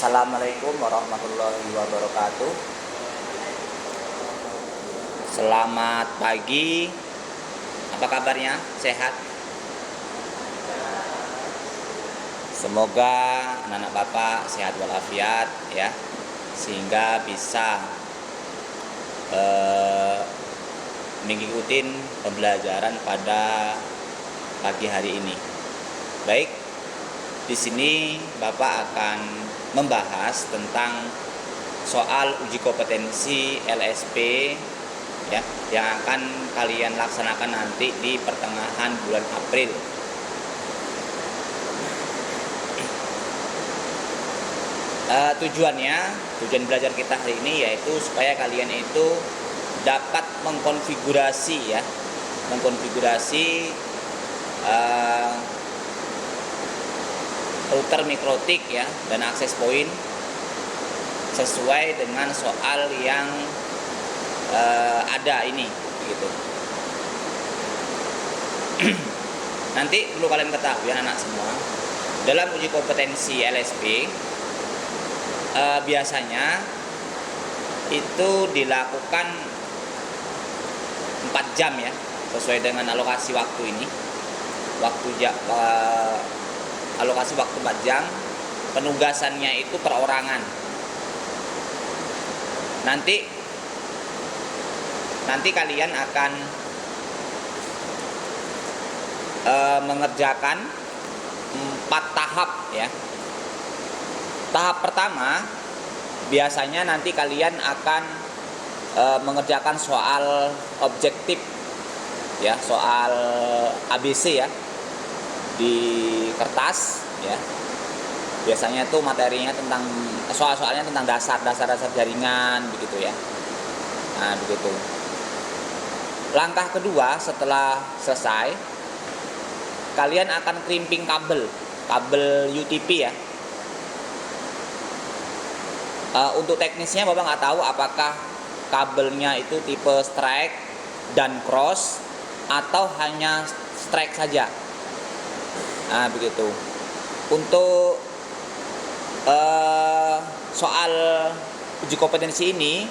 Assalamualaikum warahmatullahi wabarakatuh. Selamat pagi. Apa kabarnya? Sehat? Semoga anak-anak Bapak sehat walafiat ya, sehingga bisa mengikuti pembelajaran pada pagi hari ini. Baik, di sini Bapak akan membahas tentang soal uji kompetensi LSP ya, yang akan kalian laksanakan nanti di pertengahan bulan April. Tujuan belajar kita hari ini yaitu supaya kalian itu dapat mengkonfigurasi router mikrotik ya dan akses point sesuai dengan soal yang ada ini gitu. Nanti perlu kalian ketahui anak semua, dalam uji kompetensi LSP biasanya itu dilakukan 4 jam ya, sesuai dengan alokasi waktu ini. Alokasi waktu 4 jam, penugasannya itu perorangan. Nanti kalian akan mengerjakan 4 tahap ya. Tahap pertama biasanya nanti kalian akan mengerjakan soal objektif ya, soal ABC ya, di kertas ya. Biasanya itu materinya tentang soal-soalnya tentang dasar jaringan begitu ya. Nah, begitu. Langkah kedua setelah selesai, kalian akan crimping kabel UTP ya. Untuk teknisnya Bapak nggak tahu apakah kabelnya itu tipe strike dan cross atau hanya strike saja. Nah, begitu. Untuk soal uji kompetensi ini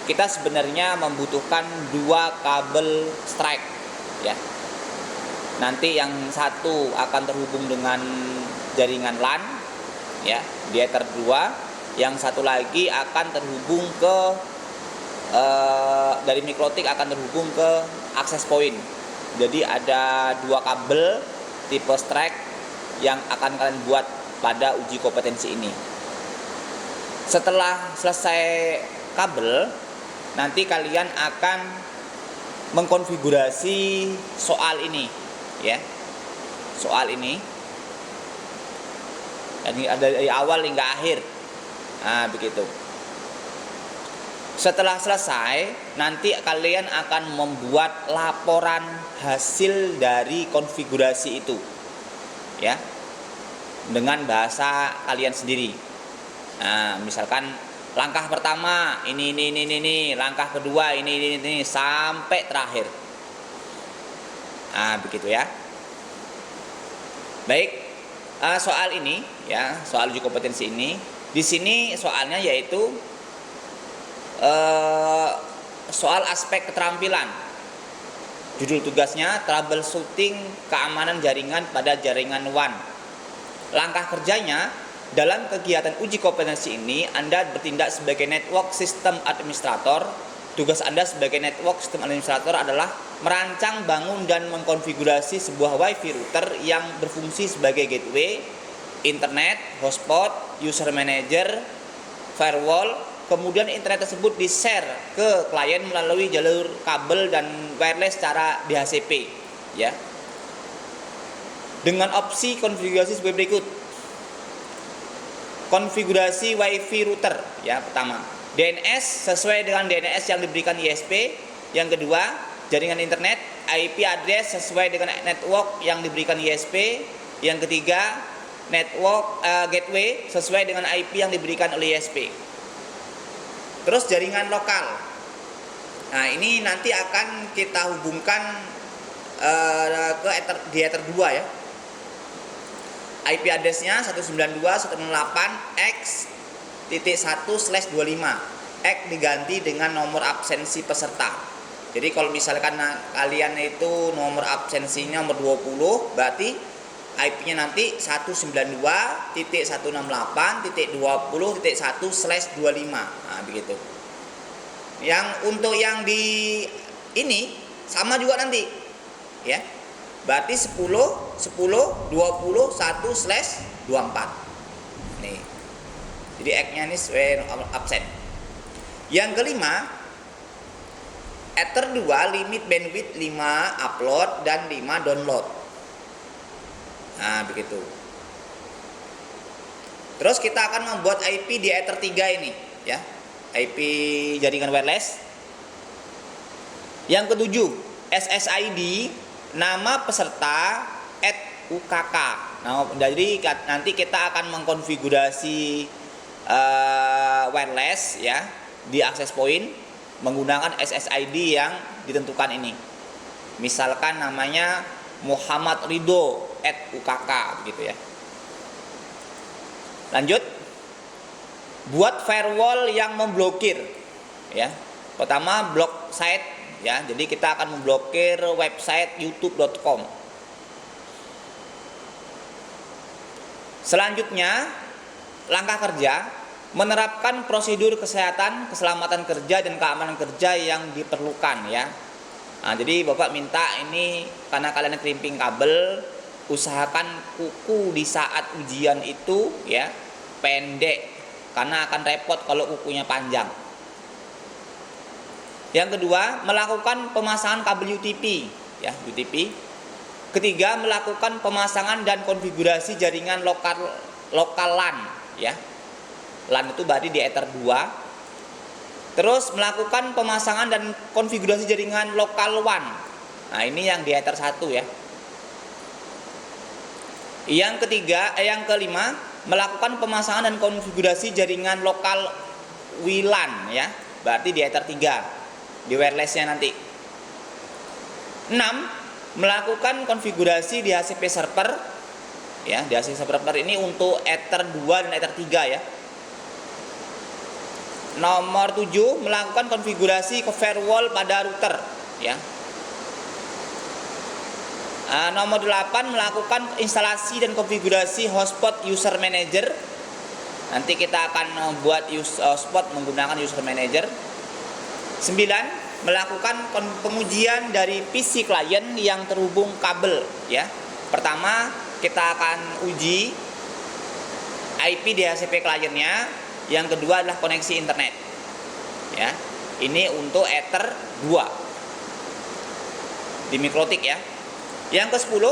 kita sebenarnya membutuhkan 2 kabel strike ya. Nanti yang satu akan terhubung dengan jaringan LAN ya, di ether 2. Yang satu lagi akan terhubung ke dari mikrotik akan terhubung ke akses point. Jadi ada 2 kabel tipe strike yang akan kalian buat pada uji kompetensi ini. Setelah selesai kabel, nanti kalian akan mengkonfigurasi soal ini ya. Soal ini ada dari awal hingga akhir. Nah, begitu. Setelah selesai, nanti kalian akan membuat laporan hasil dari konfigurasi itu ya, dengan bahasa kalian sendiri. Nah, misalkan langkah pertama ini, langkah kedua ini sampai terakhir. Nah, begitu ya. Baik, soal ini ya, soal uji kompetensi ini, di sini soalnya yaitu soal aspek keterampilan. Judul tugasnya troubleshooting keamanan jaringan pada jaringan WAN. Langkah kerjanya, dalam kegiatan uji kompetensi ini Anda bertindak sebagai network system administrator. Tugas Anda sebagai network system administrator adalah merancang, bangun, dan mengkonfigurasi sebuah WiFi router yang berfungsi sebagai gateway, internet, hotspot, user manager, firewall. Kemudian internet tersebut di-share ke klien melalui jalur kabel dan wireless secara DHCP ya. Dengan opsi konfigurasi sebagai berikut. Konfigurasi WiFi router ya, pertama, DNS sesuai dengan DNS yang diberikan ISP. Yang kedua, jaringan internet, IP address sesuai dengan network yang diberikan ISP. Yang ketiga, network gateway sesuai dengan IP yang diberikan oleh ISP. Terus jaringan lokal. Nah, ini nanti akan kita hubungkan ke di ether 2 ya. IP address-nya 192.168x X diganti dengan nomor absensi peserta. Jadi kalau misalkan kalian itu nomor absensinya nomor 20, berarti IP-nya nanti 192.168.20.1/25. Nah, begitu. Yang untuk yang di ini sama juga nanti. Ya. Berarti 10.10.20.1/24. Nih. Jadi X-nya ini sesuai absen. Yang kelima, Ether 2 limit bandwidth 5 upload dan 5 download. Nah, begitu. Terus kita akan membuat IP di Ether 3 ini, ya. IP jaringan wireless. Yang ketujuh, SSID nama peserta @UKK. Nah, jadi nanti kita akan mengkonfigurasi wireless ya di access point menggunakan SSID yang ditentukan ini. Misalkan namanya Muhammad Ridho @UKK begitu ya. Lanjut. Buat firewall yang memblokir ya. Pertama block site ya. Jadi kita akan memblokir website youtube.com. Selanjutnya langkah kerja menerapkan prosedur kesehatan, keselamatan kerja dan keamanan kerja yang diperlukan ya. Nah, jadi Bapak minta ini karena kalian crimping kabel, usahakan kuku di saat ujian itu ya pendek karena akan repot kalau kukunya panjang. Yang kedua, melakukan pemasangan kabel UTP ya, UTP. Ketiga, melakukan pemasangan dan konfigurasi jaringan lokal LAN ya. LAN itu berarti di Ether 2. Terus melakukan pemasangan dan konfigurasi jaringan lokal WAN. Nah, ini yang di Ether 1 ya. Yang kelima, melakukan pemasangan dan konfigurasi jaringan lokal WLAN ya. Berarti di Ether 3 di wirelessnya nanti. 6. Melakukan konfigurasi di HCP server ya, di HCP server ini untuk Ether 2 dan Ether 3 ya. Nomor 7, melakukan konfigurasi ke firewall pada router ya. Nomor 8, melakukan instalasi dan konfigurasi hotspot user manager. Nanti kita akan membuat hotspot menggunakan user manager. 9, melakukan pengujian dari PC klien yang terhubung kabel ya. Pertama, kita akan uji IP di HCP kliennya. Yang kedua adalah koneksi internet. Ya. Ini untuk Ether 2 di Mikrotik ya. Yang ke-10,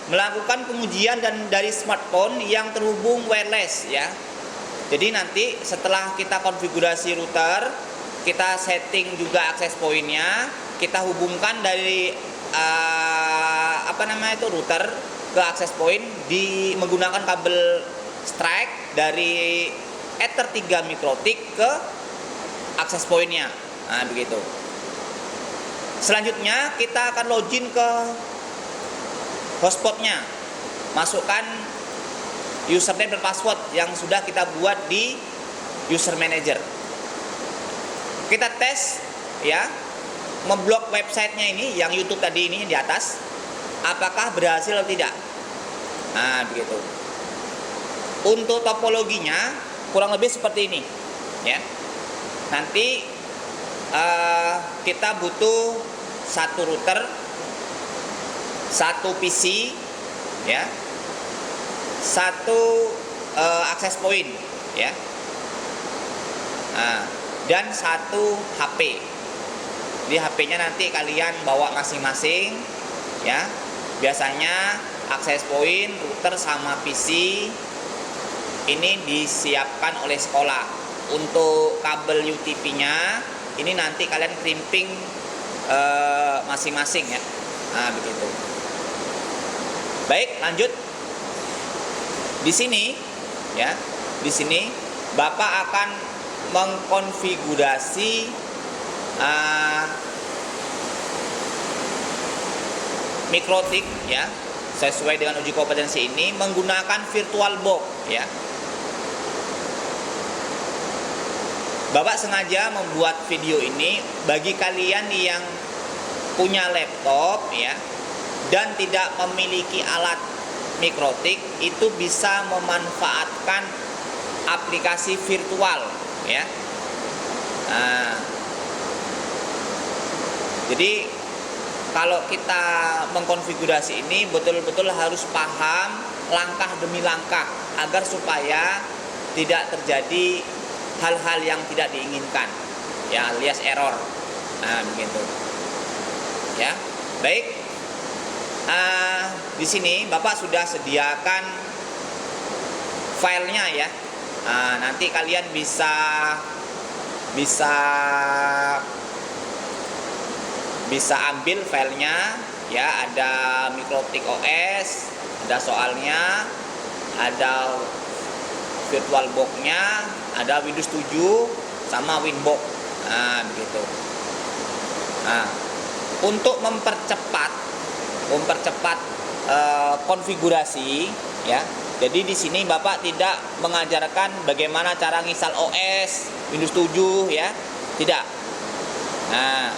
melakukan pengujian dan dari smartphone yang terhubung wireless ya. Jadi nanti setelah kita konfigurasi router, kita setting juga access point-nya, kita hubungkan dari router ke access point menggunakan kabel strike dari Ether 3 Mikrotik ke access point-nya. Nah, begitu. Selanjutnya kita akan login ke hotspot-nya. Masukkan username dan password yang sudah kita buat di user manager. Kita tes ya, memblok websitenya ini yang YouTube tadi ini di atas, apakah berhasil atau tidak. Nah, begitu. Untuk topologinya kurang lebih seperti ini ya. Nanti kita butuh satu router, satu PC ya, satu access point ya. Nah, dan satu HP. Di HP-nya nanti kalian bawa masing-masing ya. Biasanya access point, router sama PC ini disiapkan oleh sekolah. Untuk kabel UTP-nya ini nanti kalian crimping masing-masing ya. Nah, begitu. Baik, lanjut. Di sini ya, di sini Bapak akan mengkonfigurasi Mikrotik ya sesuai dengan uji kompetensi ini menggunakan VirtualBox ya. Bapak sengaja membuat video ini bagi kalian yang punya laptop ya dan tidak memiliki alat mikrotik, itu bisa memanfaatkan aplikasi virtual ya. Nah, jadi kalau kita mengkonfigurasi ini betul-betul harus paham langkah demi langkah agar supaya tidak terjadi hal-hal yang tidak diinginkan ya, alias error. Nah, begitu. Ya. Baik. Di sini Bapak sudah sediakan filenya ya. Nanti kalian bisa ambil filenya ya, ada Mikrotik OS, ada soalnya, ada VirtualBox-nya, ada Windows 7 sama Winbox. Nah, begitu. Nah, untuk mempercepat konfigurasi ya. Jadi di sini Bapak tidak mengajarkan bagaimana cara nginstal OS Windows 7 ya. Tidak. Nah,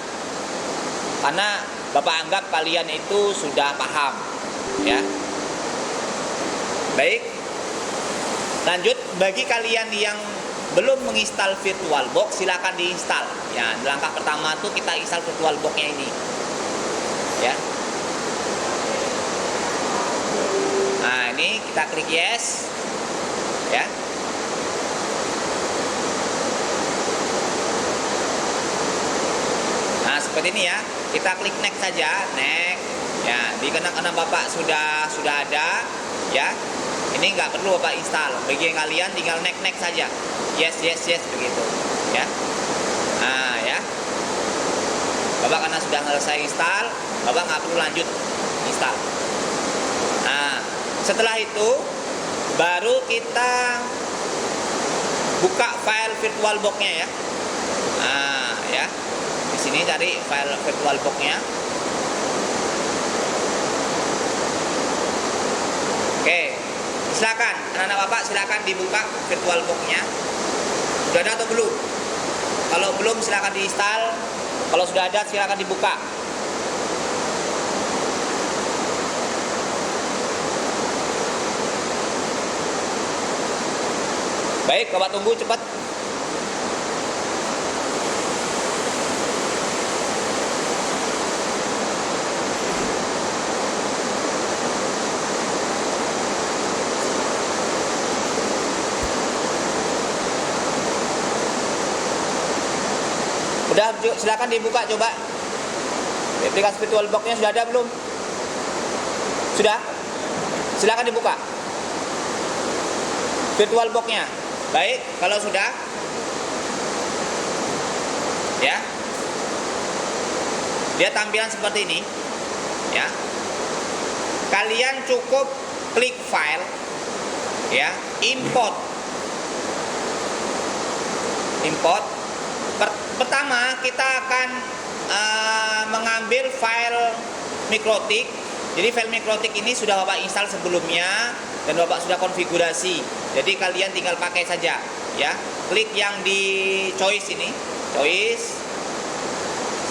karena Bapak anggap kalian itu sudah paham ya. Baik. Lanjut, bagi kalian yang belum menginstal VirtualBox, silakan diinstal. Ya, langkah pertama tuh kita install VirtualBox-nya ini. Ya. Nah, ini kita klik yes. Ya. Nah, seperti ini ya. Kita klik next saja, next. Ya, karena Bapak sudah ada ya. Ini nggak perlu Bapak install. Bagi kalian tinggal next saja. Yes begitu. Ya. Nah, ya. Bapak karena sudah selesai install, Bapak nggak perlu lanjut install. Nah, setelah itu baru kita buka file VirtualBox-nya ya. Nah, ya. Di sini cari file VirtualBox-nya. Oke. Silakan, anak-anak Bapak silakan dibuka VirtualBox-nya. Sudah ada atau belum? Kalau belum silakan diinstal. Kalau sudah ada silakan dibuka. Baik, Bapak tunggu cepat. Udah, silakan dibuka coba. Aplikasi VirtualBox-nya sudah ada belum? Sudah? Silakan dibuka VirtualBox-nya. Baik, kalau sudah ya. Dia tampilan seperti ini ya. Kalian cukup klik file ya, import. Pertama kita akan mengambil file Mikrotik. Jadi file Mikrotik ini sudah Bapak install sebelumnya dan Bapak sudah konfigurasi. Jadi kalian tinggal pakai saja ya. Klik yang di choice ini, choice.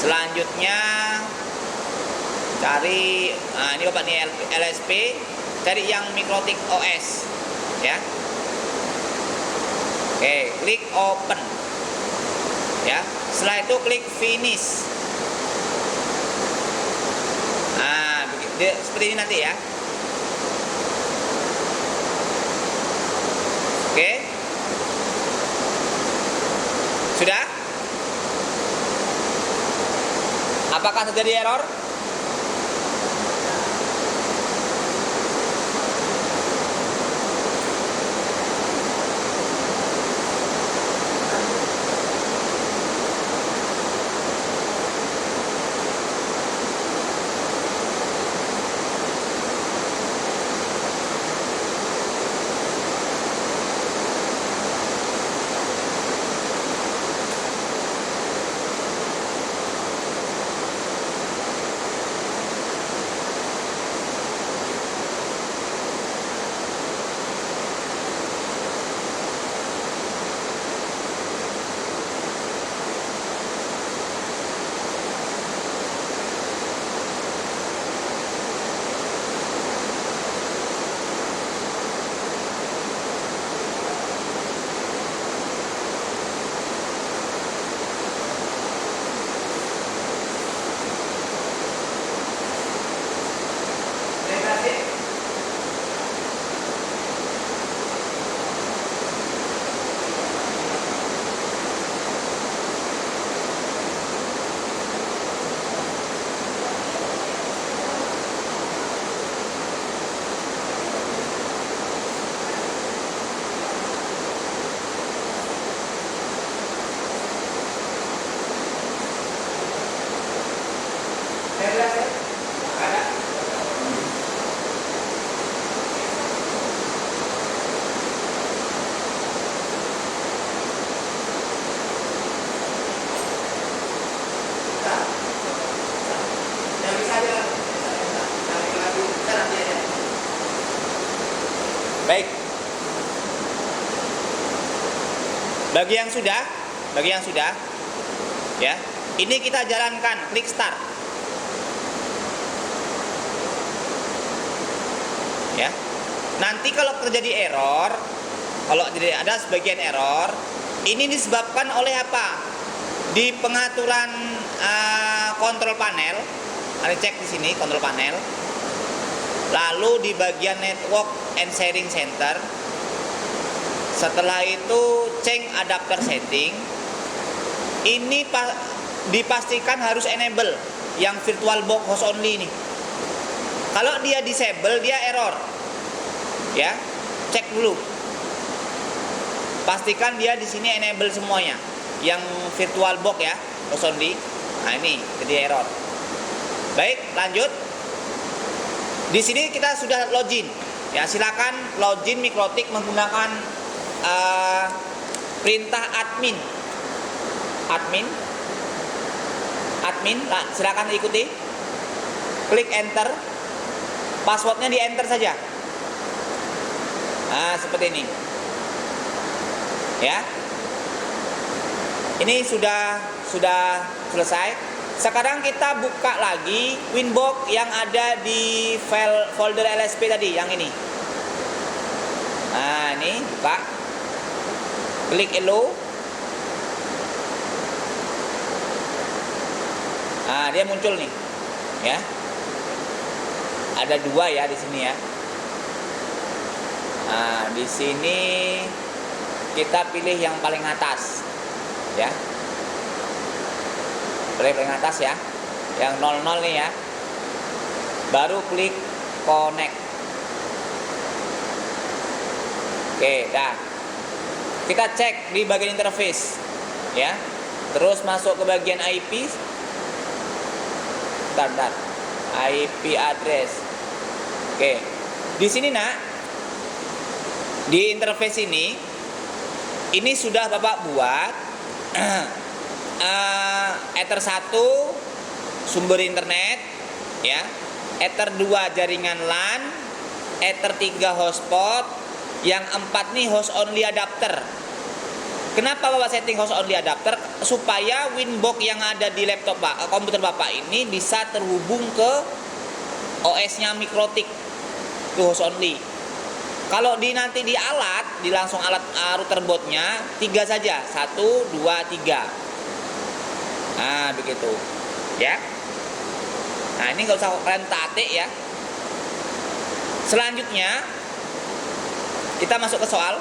Selanjutnya cari ini Bapak nih LSP, cari yang Mikrotik OS ya. Oke, klik open. Ya, setelah itu klik finish. Nah, seperti ini nanti ya. Oke. Sudah? Apakah terjadi error? Baik. Bagi yang sudah, ya, ini kita jalankan, klik start, ya. Nanti kalau terjadi error, kalau ada sebagian error, ini disebabkan oleh apa? Di pengaturan kontrol panel, ada cek di sini kontrol panel, lalu di bagian network and sharing center. Setelah itu change adapter setting. Ini dipastikan harus enable yang virtual box host only ini. Kalau dia disable, dia error. Ya, cek dulu. Pastikan dia di sini enable semuanya. Yang virtual box ya, host only. Nah, ini jadi error. Baik, lanjut. Di sini kita sudah login. Ya, silakan login Mikrotik menggunakan perintah admin, silakan ikuti, klik enter, passwordnya di enter saja. Nah, seperti ini, ya. Ini sudah selesai. Sekarang kita buka lagi Winbox yang ada di file folder LSP tadi, yang ini. Nah, ini buka. Klik hello. Nah, dia muncul nih, ya. Ada 2 ya di sini ya. Nah, di sini kita pilih yang paling atas, ya. Pilih paling atas ya, yang 00 nih ya. Baru klik connect. Oke, dah. Kita cek di bagian interface, ya. Terus masuk ke bagian IP. Bentar. IP address. Oke. Di sini, Nak. Di interface ini sudah Bapak buat Ether 1 sumber internet, ya. Ether 2 jaringan LAN, Ether 3 hotspot, yang 4 nih host only adapter. Kenapa Bapak setting host only adapter? Supaya Winbox yang ada di laptop komputer Bapak ini bisa terhubung ke OS-nya Mikrotik. Itu host only. Kalau nanti di langsung alat router bootnya 3 saja, 1, 2, 3. Nah, begitu, ya. Nah, ini nggak usah kalian tatik ya. Selanjutnya kita masuk ke soal.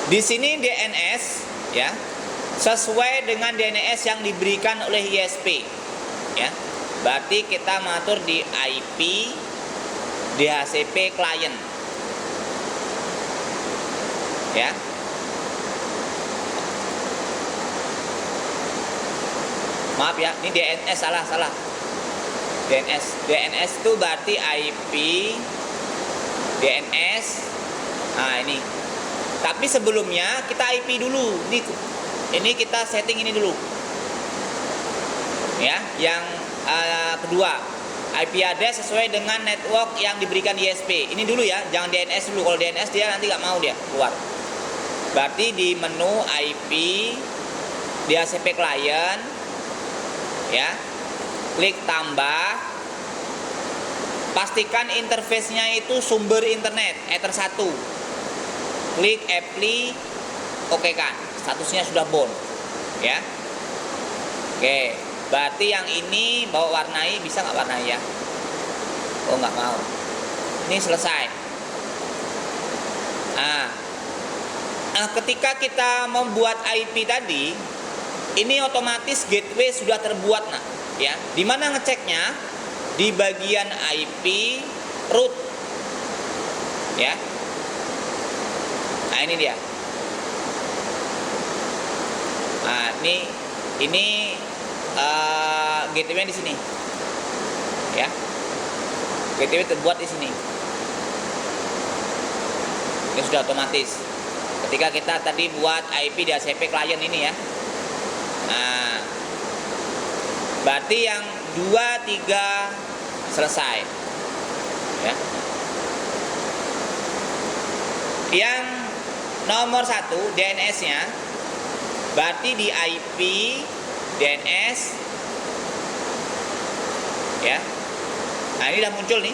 Di sini DNS, ya, sesuai dengan DNS yang diberikan oleh ISP, ya. Berarti kita mengatur di IP DHCP client, ya. Maaf ya, ini DNS salah. DNS itu berarti IP DNS. Nah, ini. Tapi sebelumnya kita IP dulu. Ini kita setting ini dulu. Ya, yang kedua, IP address sesuai dengan network yang diberikan ISP. Ini dulu ya, jangan DNS dulu. Kalau DNS dia nanti nggak mau dia keluar. Berarti di menu IP DHCP client, ya, klik tambah. Pastikan interface-nya itu sumber internet Ether 1. Klik apply, oke kan, statusnya sudah bound, ya. Oke, berarti yang ini bawa warnai, bisa nggak warnai ya? Oh, nggak mau. Ini selesai. Nah, ketika kita membuat IP tadi, ini otomatis gateway sudah terbuat, nah, ya. Di mana ngeceknya? Di bagian IP root, ya. Nah, ini dia. Nah, ini gateway di sini, ya. Gateway terbuat di sini. Ini sudah otomatis. Ketika kita tadi buat IP DHCP client ini, ya. Nah, berarti yang 2, 3 selesai, ya. Yang nomor 1 DNS-nya, berarti di IP DNS ya. Nah, ini udah muncul nih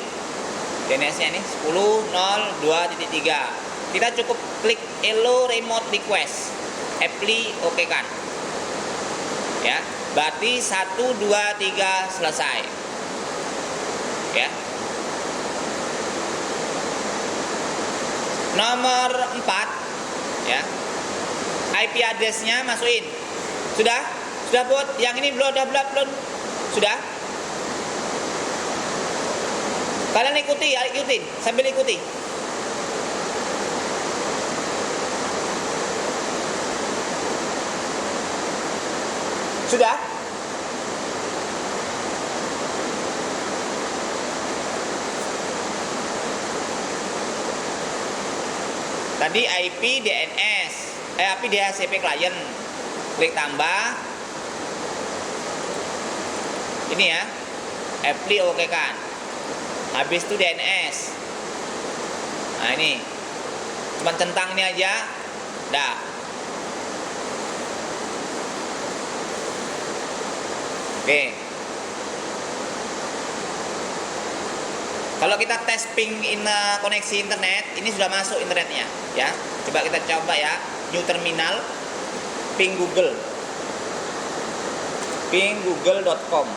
DNS-nya nih 10.02.3. Kita cukup klik Hello Remote Request, apply oke kan. Ya, berarti 1 2 3 selesai. Ya. Nomor 4 ya. IP address-nya masukin. Sudah? Sudah buat yang ini belum? Sudah? Kalian ikutin sambil ikuti. Sudah? Tadi IP DNS, IP DHCP client. Klik tambah. Ini ya. Apply oke kan. Habis itu DNS. Nah, ini. Cuma centang ini aja. Dah. Oke. Kalau kita tes ping koneksi internet, ini sudah masuk internetnya, ya. Coba kita coba ya, new terminal, ping Google, pinggoogle.com.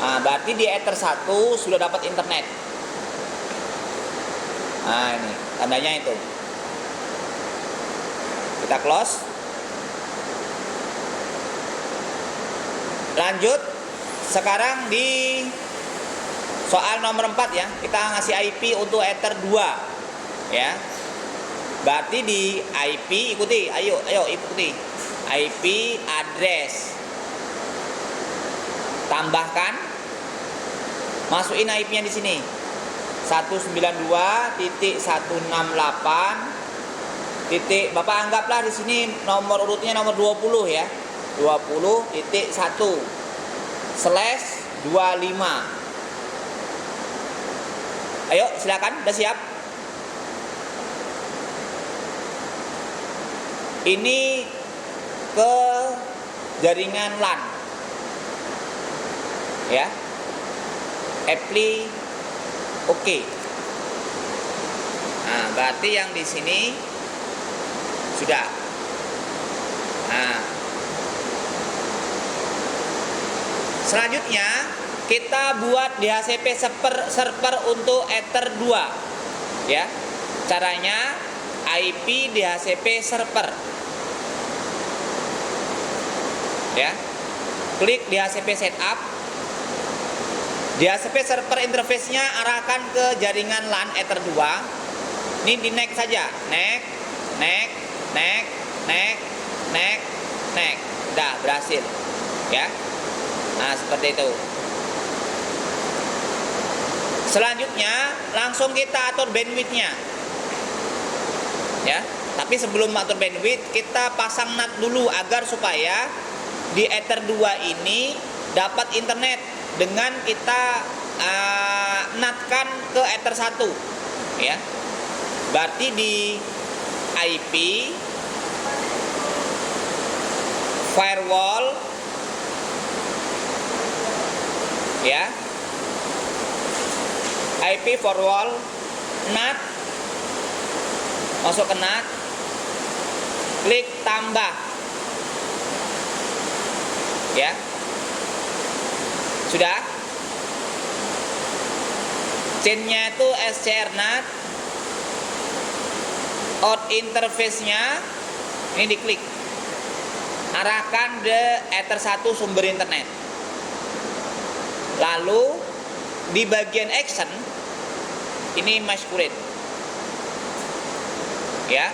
Nah, berarti di Ether 1 sudah dapat internet. Nah, ini tandanya itu. Kita close. Lanjut. Sekarang di soal nomor 4 ya, kita ngasih IP untuk Ether 2 ya. Berarti di IP ikuti, ayo ikuti. IP address. Tambahkan, masukin IP-nya di sini. 192.168. Bapak anggaplah di sini nomor urutnya nomor 20 ya. 20.1/25. Ayo silakan, udah siap? Ini ke jaringan LAN. Ya. Apply oke. Nah, berarti yang di sini sudah. Nah, selanjutnya kita buat DHCP server untuk Ether 2 ya. Caranya IP DHCP server ya. Klik DHCP setup. DHCP server interface-nya arahkan ke jaringan LAN Ether 2. Ini di next saja. Next. Udah berhasil ya. Nah, seperti itu. Selanjutnya langsung kita atur bandwidth-nya. Ya. Tapi sebelum atur bandwidth, kita pasang NAT dulu agar supaya di Ether 2 ini dapat internet dengan kita NAT-kan ke Ether 1 ya. Berarti di IP firewall ya, IP firewall NAT, masuk ke NAT, klik tambah ya. Sudah. Chain-nya itu SCR NAT. Out interface-nya ini diklik. Arahkan ke Ether 1 sumber internet. Lalu di bagian action ini masquerade. Ya.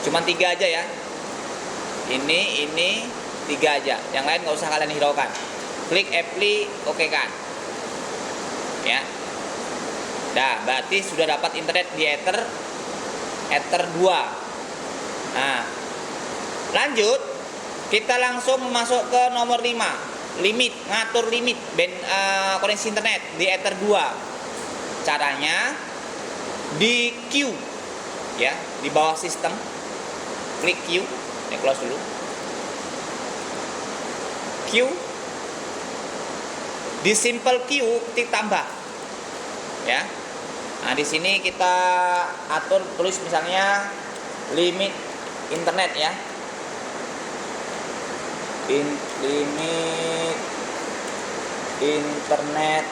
Cuma 3 aja ya. Ini 3 aja. Yang lain nggak usah kalian hiraukan. Klik apply oke kan. Ya. Nah, berarti sudah dapat internet di Ether 2. Nah, lanjut kita langsung masuk ke nomor 5. Limit, ngatur limit koneksi internet di Ether 2. Caranya di Q ya, di bawah sistem klik Q, ini close dulu. Q, di simple Q ketik tambah ya. Nah, di sini kita atur, tulis misalnya limit internet ya. Limit internet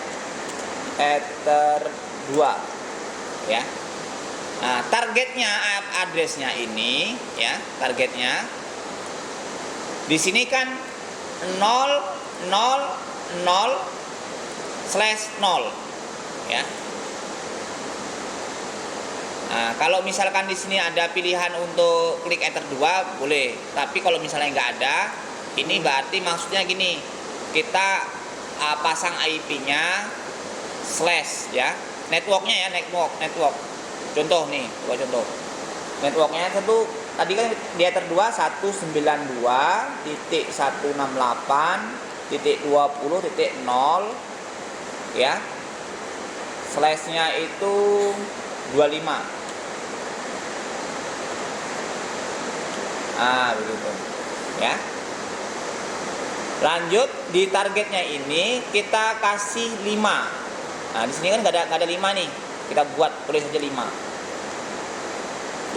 Ether 2 ya. Nah, targetnya addressnya ini ya, targetnya di sini kan 000/0 ya. Nah, kalau misalkan di sini ada pilihan untuk klik Ether 2 boleh, tapi kalau misalnya nggak ada, ini berarti maksudnya gini, kita pasang IP-nya slash ya, networknya ya, network. Contoh nih, buat contoh. Networknya itu tadi kan di Ether 2 192.168.20.0 ya. Slashnya itu 25. Begitu ya. Lanjut, di targetnya ini kita kasih 5. Nah, di sini kan nggak ada 5 nih. Kita buat, tulis saja 5.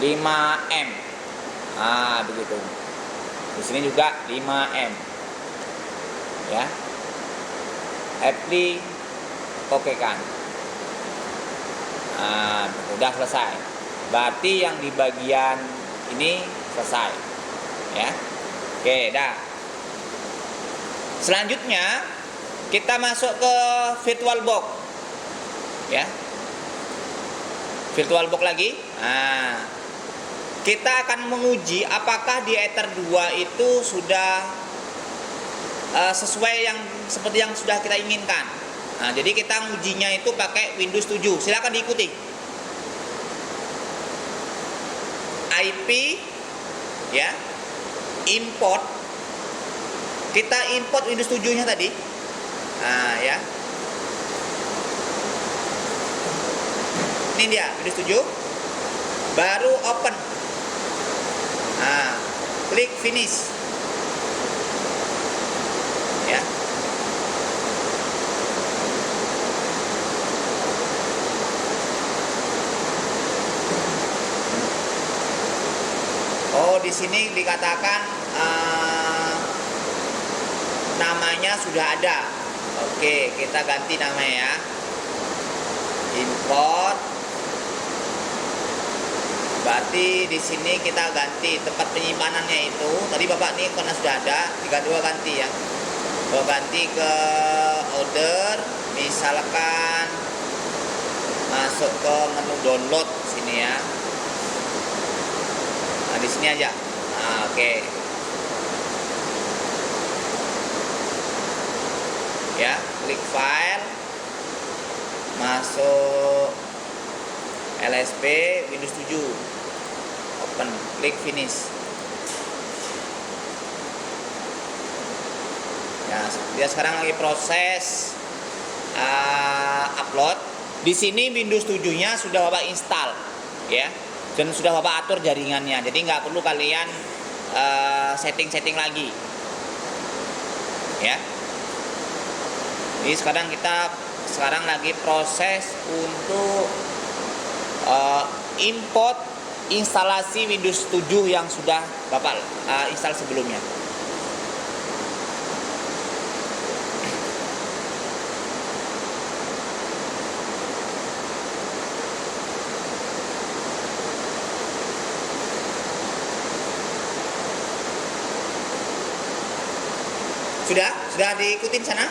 5M. Begitu. Di sini juga 5M. Ya. Apply, oke kan. Udah selesai. Berarti yang di bagian ini selesai. Ya. Oke, dah. Selanjutnya kita masuk ke VirtualBox. Ya. VirtualBox lagi. Kita akan menguji apakah di Ether 2 itu sudah sesuai yang seperti yang sudah kita inginkan. Jadi kita ngujinya itu pakai Windows 7. Silakan diikuti. IP ya. Import. Kita import Windows 7-nya tadi. Ya. Ini dia Windows 7. Baru open. Klik finish. Ya. Di sini dikatakan namanya sudah ada. Oke, kita ganti namanya ya. Import. Berarti di sini kita ganti tempat penyimpanannya itu. Tadi Bapak nih karena sudah ada, dua ganti ya. Gua ganti ke order, misalkan masuk ke menu download sini ya. Di sini aja. Oke. Ya, klik file, masuk LSP Windows 7, open, klik finish. Ya, dia sekarang lagi proses upload. Di sini Windows 7-nya sudah Bapak install, ya, dan sudah Bapak atur jaringannya. Jadi nggak perlu kalian setting-setting lagi, ya. Jadi sekarang lagi proses untuk import instalasi Windows 7 yang sudah Bapak install sebelumnya. Sudah diikutin sana?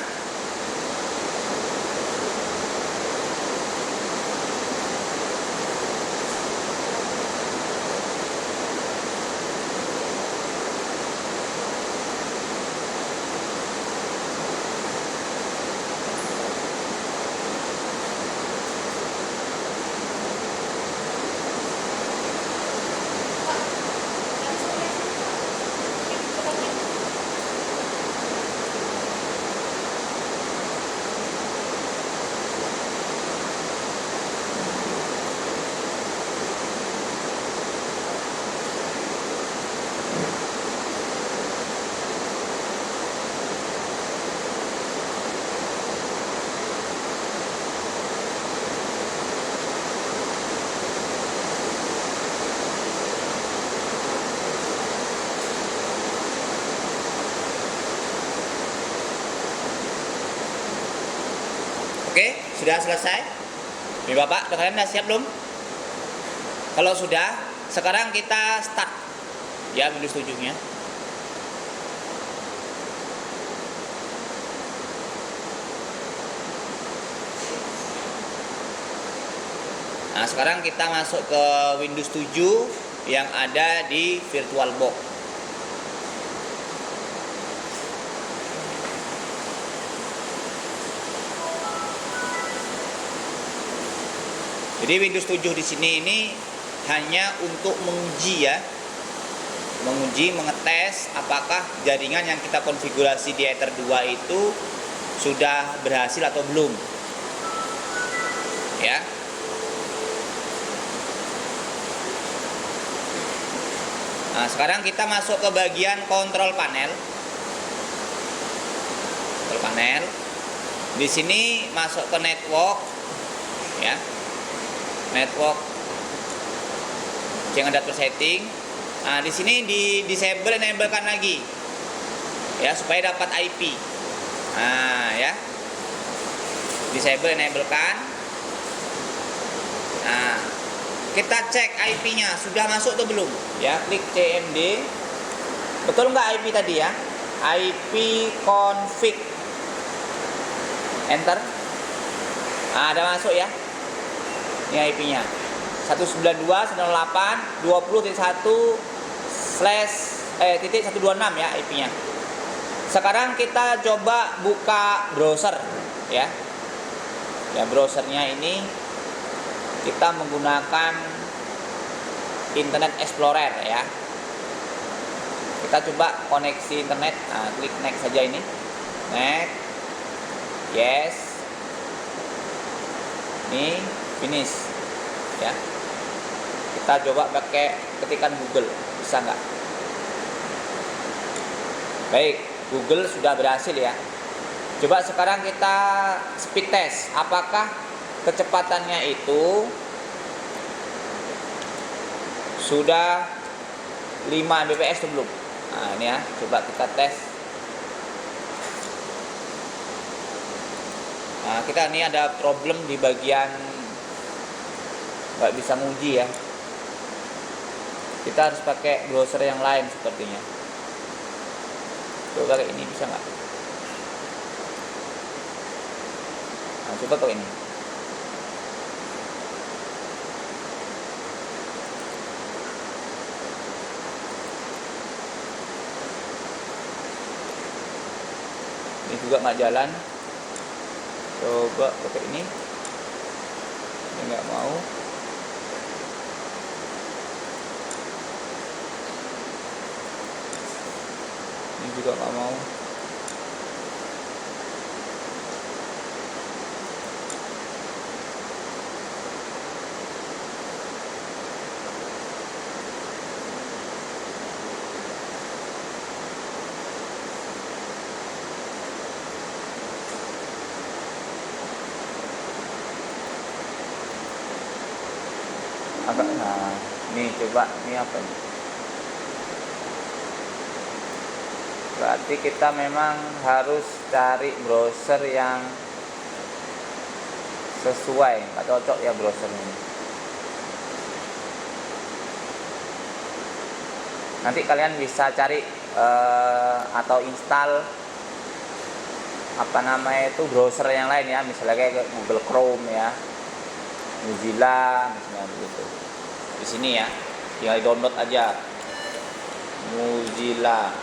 Oke, sudah selesai? Ini Bapak, kalian sudah siap belum? Kalau sudah, sekarang kita start ya Windows 7-nya. Nah, sekarang kita masuk ke Windows 7 yang ada di VirtualBox. Jadi Windows 7 di sini ini hanya untuk menguji ya. Menguji, mengetes apakah jaringan yang kita konfigurasi di Ether 2 itu sudah berhasil atau belum. Ya. Nah, sekarang kita masuk ke bagian kontrol panel. Kontrol panel. Di sini masuk ke network, ya. Network jangan data setting. Nah, di sini di disable enablekan lagi, ya, supaya dapat IP. Nah, ya. Disable enablekan. Nah, kita cek IP-nya sudah masuk atau belum, ya. Klik CMD, betul nggak IP tadi ya, IP config, enter. Nah, ada masuk ya, ini IP-nya 192.168.20.1/126 ya IP-nya. Sekarang kita coba buka browser ya. Ya, browsernya ini kita menggunakan Internet Explorer ya. Kita coba koneksi internet. Nah, klik next saja ini. Next. Yes. Ini finish ya. Kita coba pakai ketikan Google, bisa nggak? Baik, Google sudah berhasil ya. Coba sekarang kita speed test, apakah kecepatannya itu sudah 5 Mbps atau belum. Nah, ini ya, coba kita tes. Nah, kita ini ada problem di bagian nggak bisa nguji ya. Kita harus pakai browser yang lain sepertinya. Coba kayak ini, bisa nggak? Nah, coba pakai ini. Ini juga nggak jalan. Coba pakai ini. Ini nggak mau. Ini juga nggak mau. Agak, nah, ini coba, ini apa nih? Berarti kita memang harus cari browser yang sesuai, nggak cocok ya browser ini. Nanti kalian bisa cari atau install apa namanya itu browser yang lain ya, misalnya kayak Google Chrome ya, Mozilla misalnya begitu. Di sini ya, tinggal download aja Mozilla.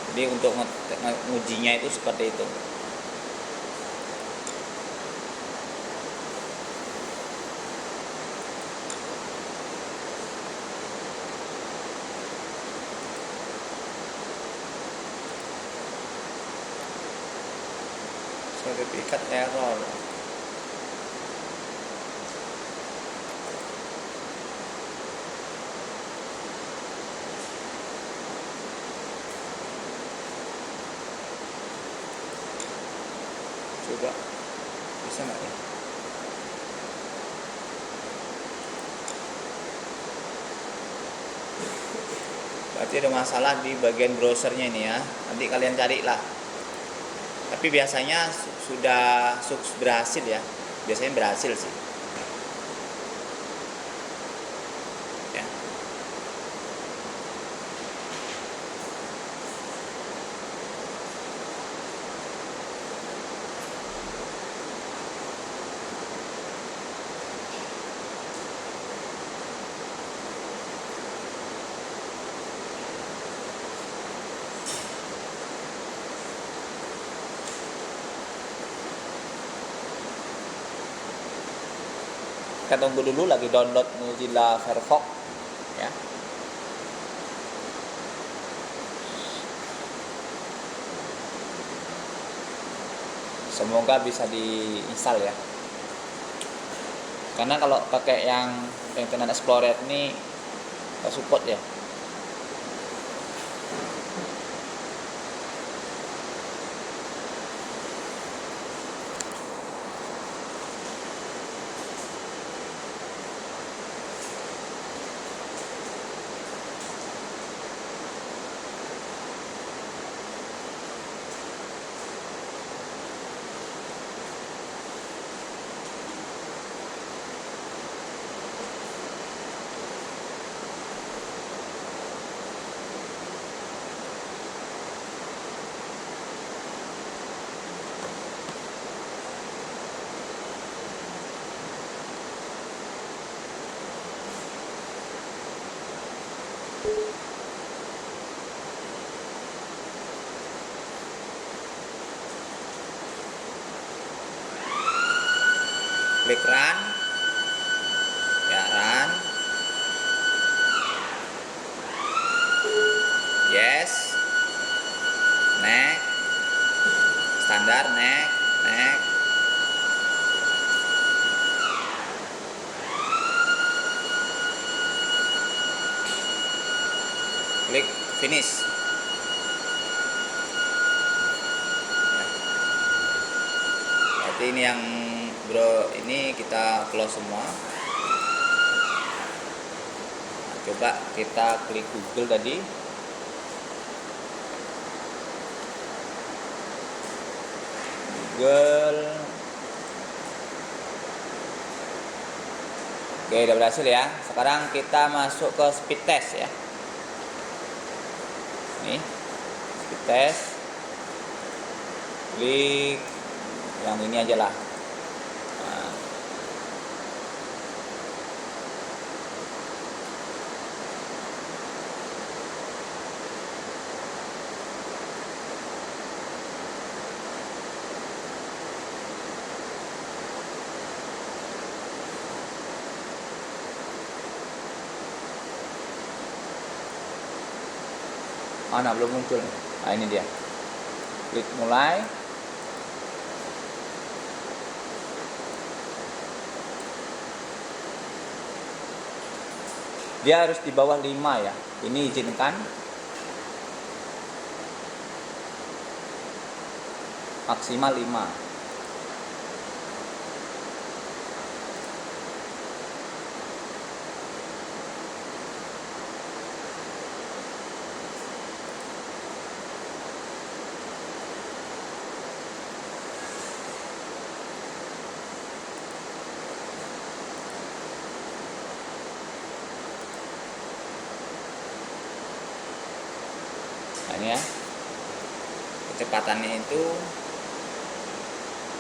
Jadi untuk ngujinya itu seperti itu. Sertifikat error. Coba bisa nggak ya? Berarti ada masalah di bagian browsernya ini ya. Nanti kalian carilah Tapi biasanya sudah berhasil ya, biasanya berhasil sih ya. Kita tunggu dulu lagi download Mozilla Firefox ya. Semoga bisa diinstal ya. Karena kalau pakai yang Internet Explorer ini nggak support ya. Klik run ya, run, yes, next, standar, next, klik finish ya. Berarti ini yang bro, ini kita close semua. Coba kita klik Google tadi. Google. Oke, udah berhasil ya. Sekarang kita masuk ke speed test ya. Nih, speed test. Klik yang ini aja lah. Mana belum muncul. Nah, ini dia. Klik mulai. Dia harus di bawah 5 ya. Ini izinkan. Maksimal 5. Nah, ini ya, kecepatannya itu.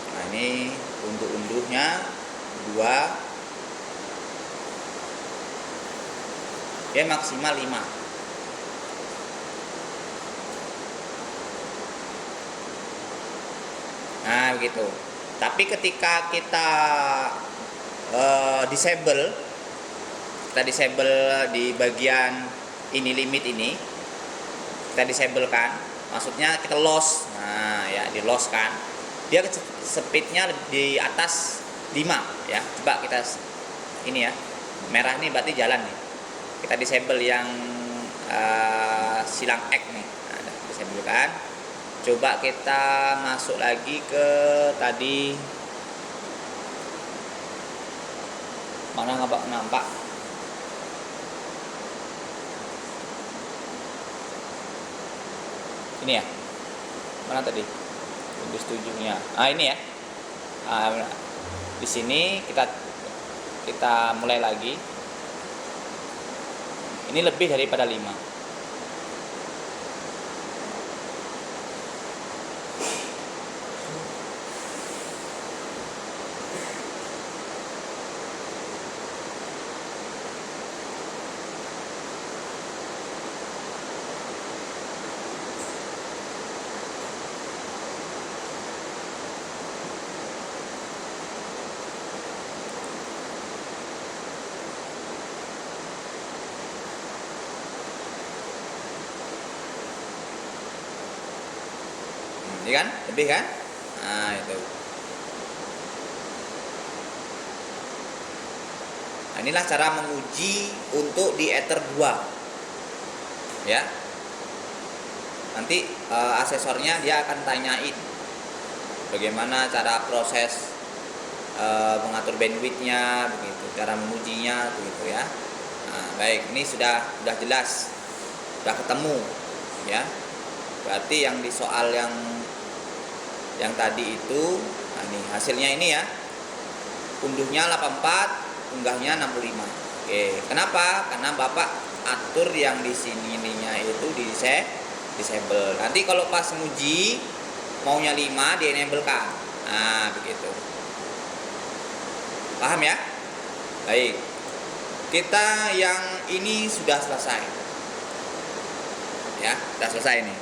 Nah, ini untuk unduhnya 2, dia maksimal 5. Nah begitu. Tapi ketika kita disable di bagian ini, limit ini kita disable kan, maksudnya kita loss. Nah ya, di loss kan, dia speednya di atas 5 ya. Coba kita ini ya, merah nih berarti jalan nih. Kita disable yang silang X nih. Nah, disable kan. Coba kita masuk lagi ke tadi, mana nggak nampak. Ini ya, mana tadi? Windows 7-nya. Ini ya. Di sini kita mulai lagi. Ini lebih daripada 5. Ini kan lebih kan, nah itu. Nah, inilah cara menguji untuk di Ether 2 ya. Nanti asesornya dia akan tanyain bagaimana cara proses mengatur bandwidthnya begitu, cara mengujinya begitu ya. Nah, baik, ini sudah jelas, sudah ketemu ya. Berarti yang di soal yang tadi itu, nah ini hasilnya ini ya, unduhnya 84, unggahnya 65. Oke, kenapa? Karena Bapak atur yang di sininya itu disable. Nanti kalau pas nguji maunya 5 di enablekan. Nah, begitu. Paham ya? Baik. Kita yang ini sudah selesai. Ya, sudah selesai ini.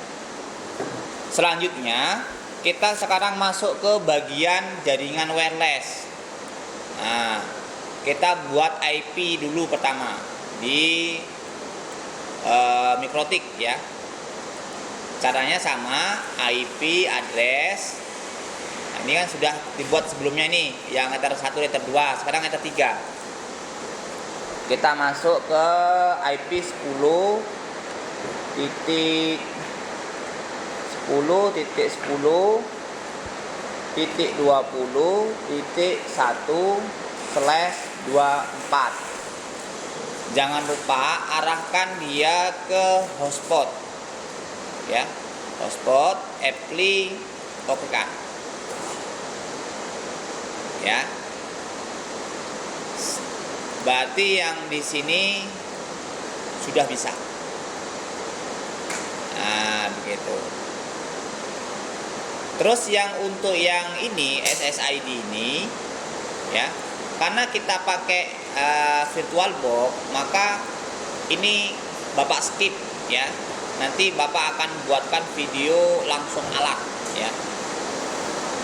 Selanjutnya kita sekarang masuk ke bagian jaringan wireless. Nah, kita buat IP dulu pertama di Mikrotik ya. Caranya sama, IP address. Nah, ini kan sudah dibuat sebelumnya nih, yang Ether 1, Ether 2, sekarang Ether 3. Kita masuk ke IP 10.10.20.1/24. Jangan lupa arahkan dia ke hotspot ya, hotspot apply oke kan ya. Berarti yang di sini sudah bisa. Nah, begitu. Terus yang untuk yang ini SSID ini ya, karena kita pakai VirtualBox, maka ini Bapak skip ya. Nanti Bapak akan buatkan video langsung alat ya.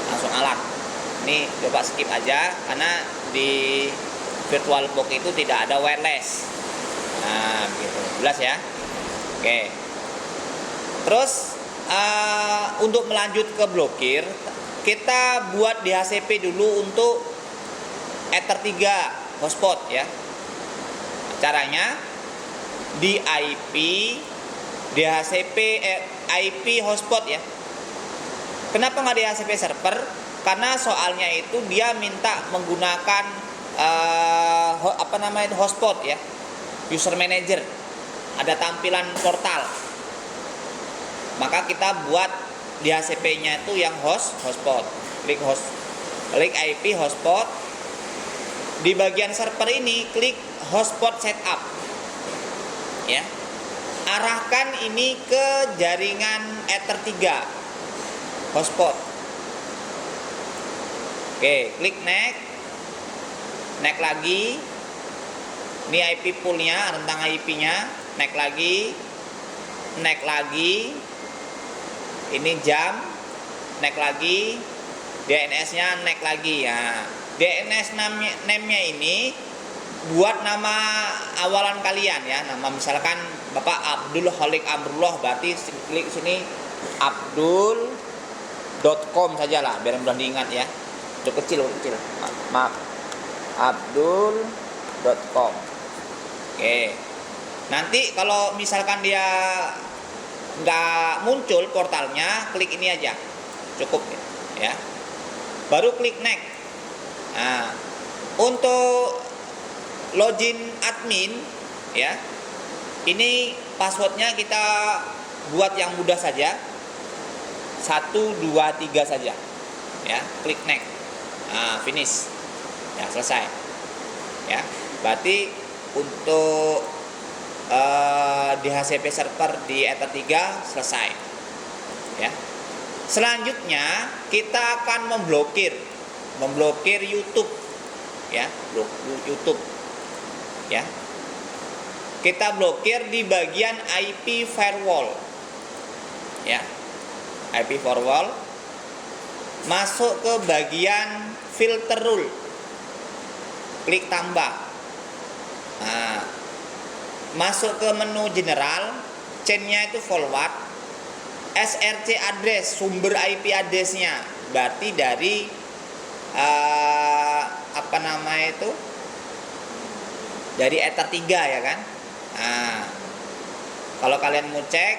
Langsung alat. Ini Bapak skip aja karena di VirtualBox itu tidak ada wireless. Nah, begitu. Jelas ya? Oke. Terus untuk melanjut ke blokir, kita buat DHCP dulu untuk Ether 3 hotspot ya. Caranya di IP DHCP IP hotspot ya. Kenapa nggak DHCP server? Karena soalnya itu dia minta menggunakan hotspot ya, user manager, ada tampilan portal. Maka kita buat DHCP-nya itu yang hotspot. Klik IP hotspot. Di bagian server ini klik hotspot setup. Ya. Arahkan ini ke jaringan Ether 3 hotspot. Oke, klik next. Next lagi. Ini IP poolnya, rentang IP-nya. Next lagi. Next lagi. Ini jam, next lagi, DNS-nya next lagi ya. DNS name-nya ini buat nama awalan kalian ya. Nama misalkan Bapak Abdul Khalik Amrullah, berarti klik sini abdul.com sajalah biar mudah diingat ya. Itu kecil. Maaf. abdul.com. Oke. Nanti kalau misalkan dia nggak muncul portalnya, klik ini aja cukup ya, baru klik next. Nah, untuk login admin ya, ini passwordnya kita buat yang mudah saja. 1, 2, 3 saja. Ya, klik next. Nah, finish. Ya, selesai. Ya, berarti untuk DHCP server di Ether 3 selesai. Ya. Selanjutnya kita akan memblokir YouTube. Ya, YouTube. Ya. Kita blokir di bagian IP firewall. Ya. IP firewall. Masuk ke bagian filter rule. Klik tambah. Nah, masuk ke menu general, chain-nya itu forward. SRC address, sumber IP address-nya berarti dari dari Ether 3 ya kan. Nah, kalau kalian mau cek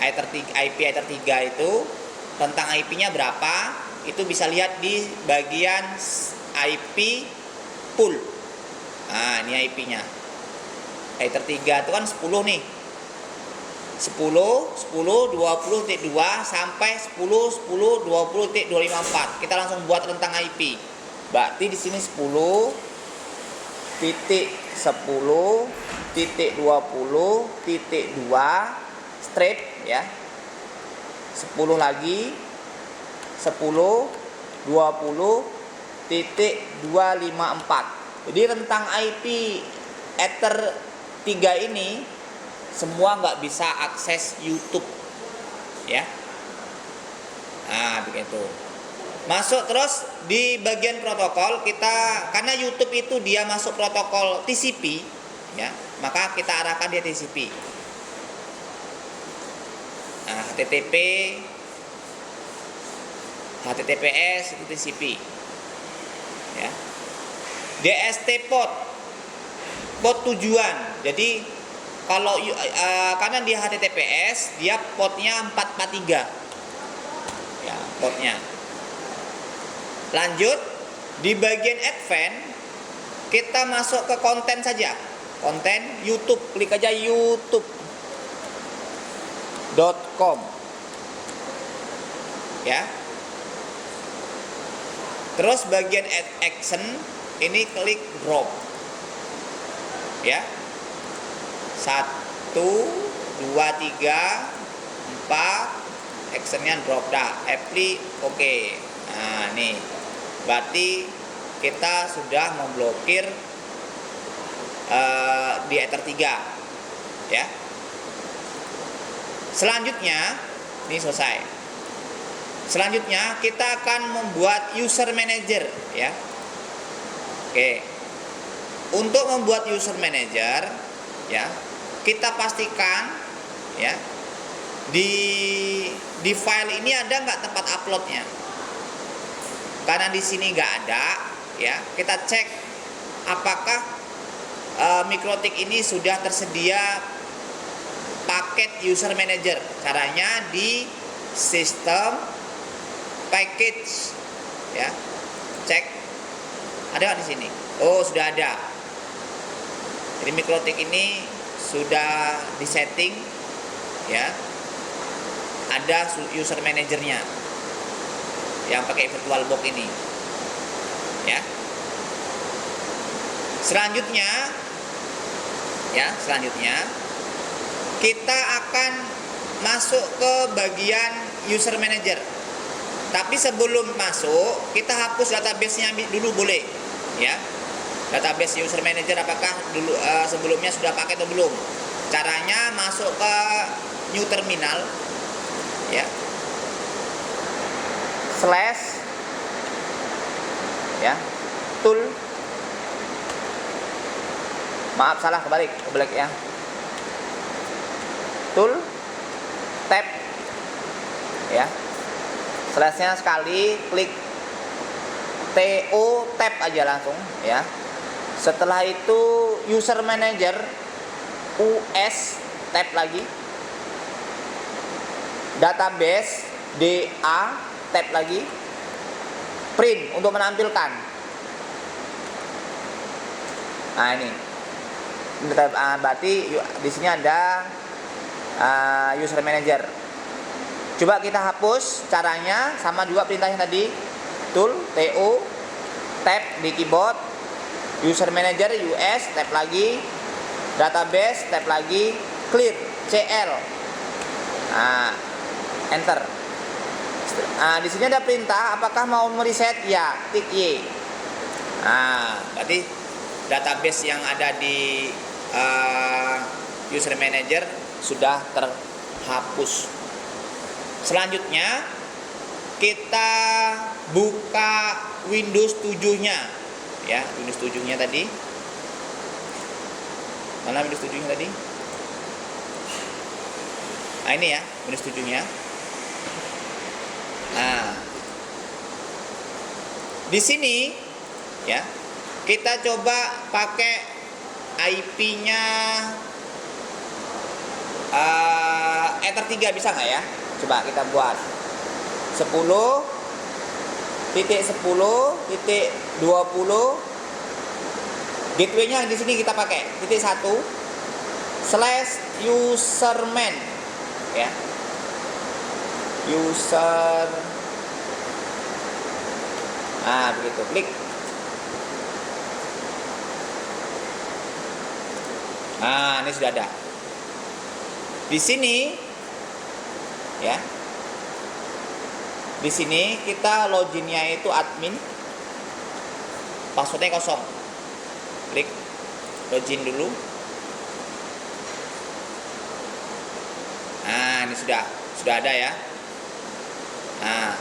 IP Ether 3 itu tentang IP-nya berapa, itu bisa lihat di bagian IP pool. Nah, ini IP-nya. Ether 3 itu kan 10 nih. 10, 20.2 sampai 10.20.254. Kita langsung buat rentang IP. Berarti di sini 10.10.20.2 strip ya. 10 lagi 10.20.254. Jadi rentang IP Ether 3 ini semua nggak bisa akses YouTube ya. Nah, begitu. Masuk terus di bagian protokol kita, karena YouTube itu dia masuk protokol TCP ya, maka kita arahkan dia TCP. Nah, HTTPS itu TCP ya. DST port tujuan. Jadi kalau karena dia HTTPS, dia portnya 443 ya, portnya. Lanjut di bagian advance kita masuk ke konten saja, konten YouTube, klik aja youtube.com ya. Terus bagian add action ini klik drop ya. 1, 2, 3, 4, actionnya drop dah, apply oke. Nah, nih berarti kita sudah memblokir di Ether 3 ya. Selanjutnya ini selesai. Selanjutnya kita akan membuat user manager ya. Oke. Untuk membuat user manager ya, kita pastikan ya di file ini ada nggak tempat uploadnya. Karena di sini nggak ada ya, kita cek apakah Mikrotik ini sudah tersedia paket user manager. Caranya di sistem package ya, cek ada nggak di sini. Oh, sudah ada. Jadi Mikrotik ini sudah disetting ya, ada user manajernya yang pakai VirtualBox ini ya. Selanjutnya kita akan masuk ke bagian user manager. Tapi sebelum masuk kita hapus database-nya dulu boleh ya. Database user manager apakah dulu sebelumnya sudah pakai atau belum. Caranya masuk ke new terminal ya, slash ya, tool, maaf salah kebalik ya, tool, tab ya, slashnya sekali, klik TO tab aja langsung ya. Setelah itu user manager US tab lagi, database DA tab lagi, print untuk menampilkan. Nah ini berarti di sini ada user manager. Coba kita hapus caranya, sama juga perintahnya tadi. Tool, TO, tab di keyboard, user manager, US, tab lagi, database, tab lagi, clear, CL. Nah, enter. Nah, di sini ada perintah, apakah mau mereset? Ya, tik Y. Nah, berarti database yang ada di user manager sudah terhapus. Selanjutnya kita buka Windows 7-nya ya, Windows 7-nya tadi. Mana Windows 7-nya tadi? Nah, ini ya, Windows 7-nya. Nah, di sini ya, kita coba pakai IP-nya Ether 3 bisa nggak ya? Coba kita buat 10.10.20. Gateway-nya di sini kita pakai /userman ya. User. Nah, begitu. Klik. Nah, ini sudah ada. Di sini ya. Di sini kita loginnya itu admin. Passwordnya kosong. Klik login dulu. Nah, ini sudah ada ya. Nah,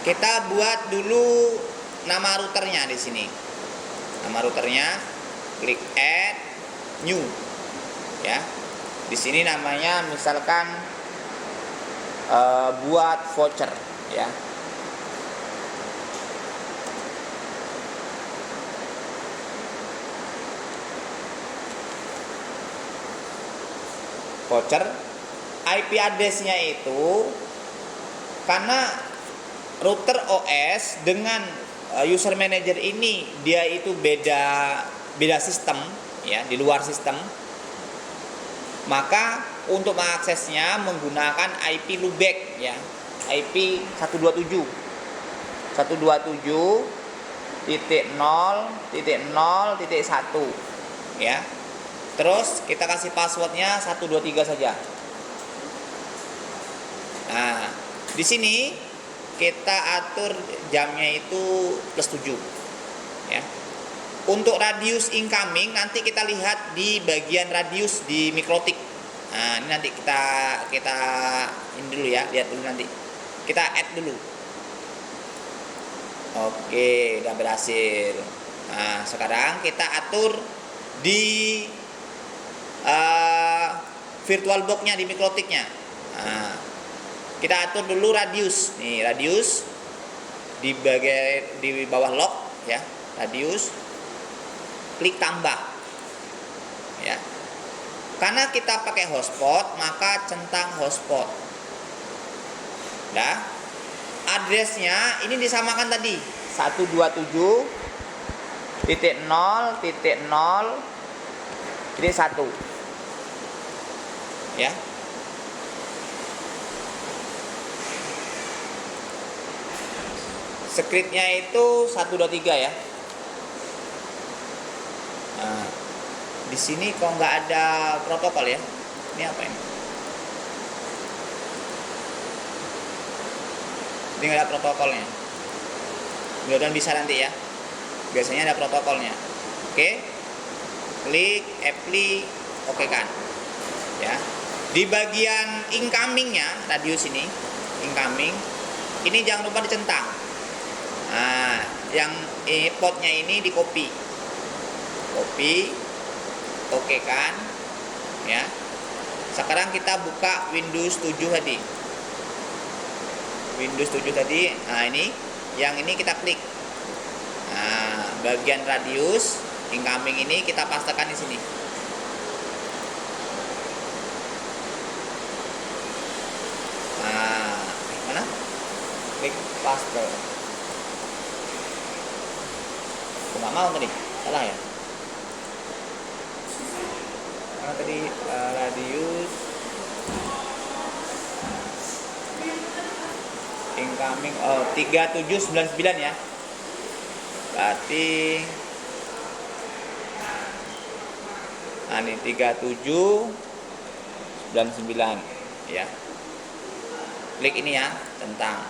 kita buat dulu nama routernya di sini. Nama routernya, klik add new. Ya. Di sini namanya misalkan buat voucher ya. Voucher. IP address-nya itu karena router OS dengan user manager ini dia itu beda sistem ya, di luar sistem. Maka untuk mengaksesnya menggunakan IP loopback ya, IP 127 127.0.0.1 ya. Terus kita kasih passwordnya 123 saja. Nah, di sini kita atur jamnya itu +7 ya. Untuk radius incoming nanti kita lihat di bagian radius di mikrotik. Nah, ini nanti kita ini dulu ya, lihat dulu nanti. Kita add dulu. Oke, udah berhasil. Nah, sekarang kita atur di VirtualBox-nya di mikrotiknya. Nah, kita atur dulu radius. Nih, radius di bawah log ya, radius. Klik tambah. Ya. Karena kita pakai hotspot, maka centang hotspot. Dah. Addressnya ini disamakan tadi 127.0.0.1 ya. Scriptnya itu 123 ya. Nah, di sini kok nggak ada protokol ya? Ini apa ini? Ini nggak ada protokolnya. Mudah-mudahan bisa nanti ya. Biasanya ada protokolnya. Oke, klik apply, oke kan? Ya. Di bagian incomingnya, radius ini, incoming, ini jangan lupa dicentang. Nah, yang portnya ini di copy, oke kan? Ya. Sekarang kita buka Windows 7 tadi. Windows 7 tadi, nah ini, yang ini kita klik. Nah, bagian radius incoming ini kita pastekan di sini. Nah, mana? Klik paste. Aku nggak mau tadi, salah ya? Karena tadi radius incoming 3799 ya. Berarti ini 3799 ya. Klik ini ya, tentang.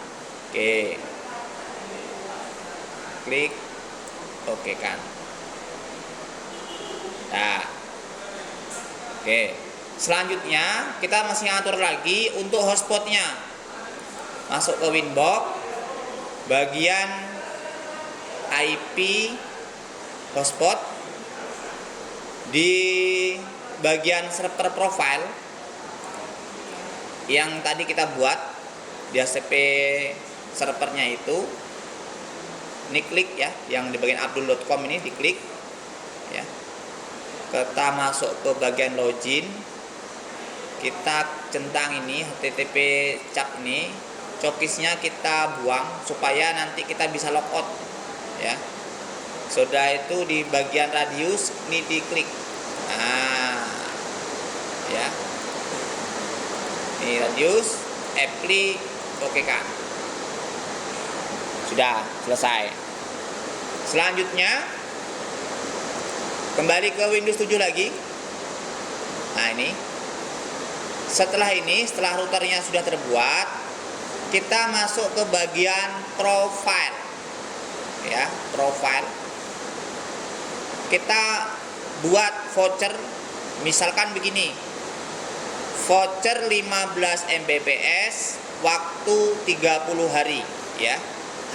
Oke. Klik oke kan. Nah. Oke. Selanjutnya kita masih atur lagi untuk hotspotnya. Masuk ke Winbox, bagian IP hotspot, di bagian server profile yang tadi kita buat di HCP servernya itu, ini klik ya, yang di bagian abdul.com ini diklik ya. Kita masuk ke bagian login, kita centang ini HTTP cap ini, cookiesnya kita buang supaya nanti kita bisa logout ya. Sudah itu di bagian radius ini diklik. Nah, ya. Ini radius, apply, oke kan. Sudah selesai. Selanjutnya kembali ke Windows 7 lagi. Nah, ini. Setelah routernya sudah terbuat, kita masuk ke bagian profile. Ya, profile. Kita buat voucher, misalkan begini, voucher 15 Mbps waktu 30 hari ya,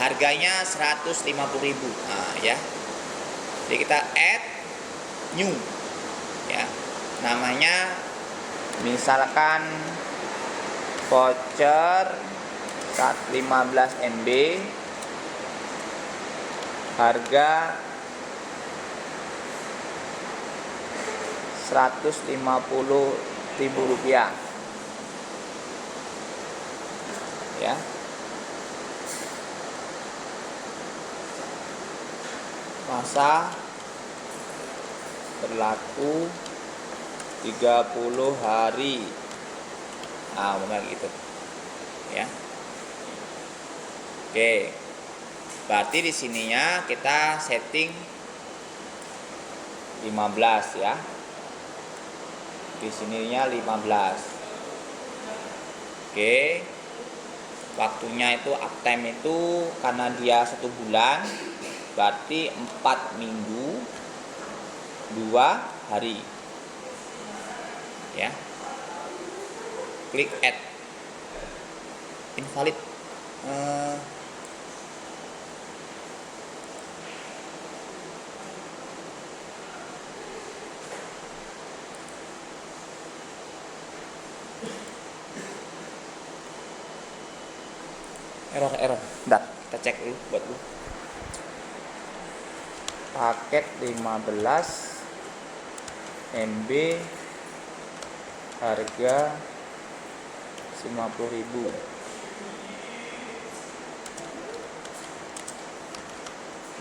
harganya 150.000 ya. Jadi kita add new ya, namanya misalkan voucher 15 MB harga 150.000 rupiah ya. Masa berlaku 30 hari. Benar gitu ya. Oke. Berarti di sininya kita setting 15 ya. Di sininya 15. Oke. Waktunya itu uptime itu karena dia 1 bulan, berarti 4 minggu 2 hari ya. Klik add. Invalid. Error. Bentar, kita cek dulu buat dulu. Paket 15 MB harga 50.000.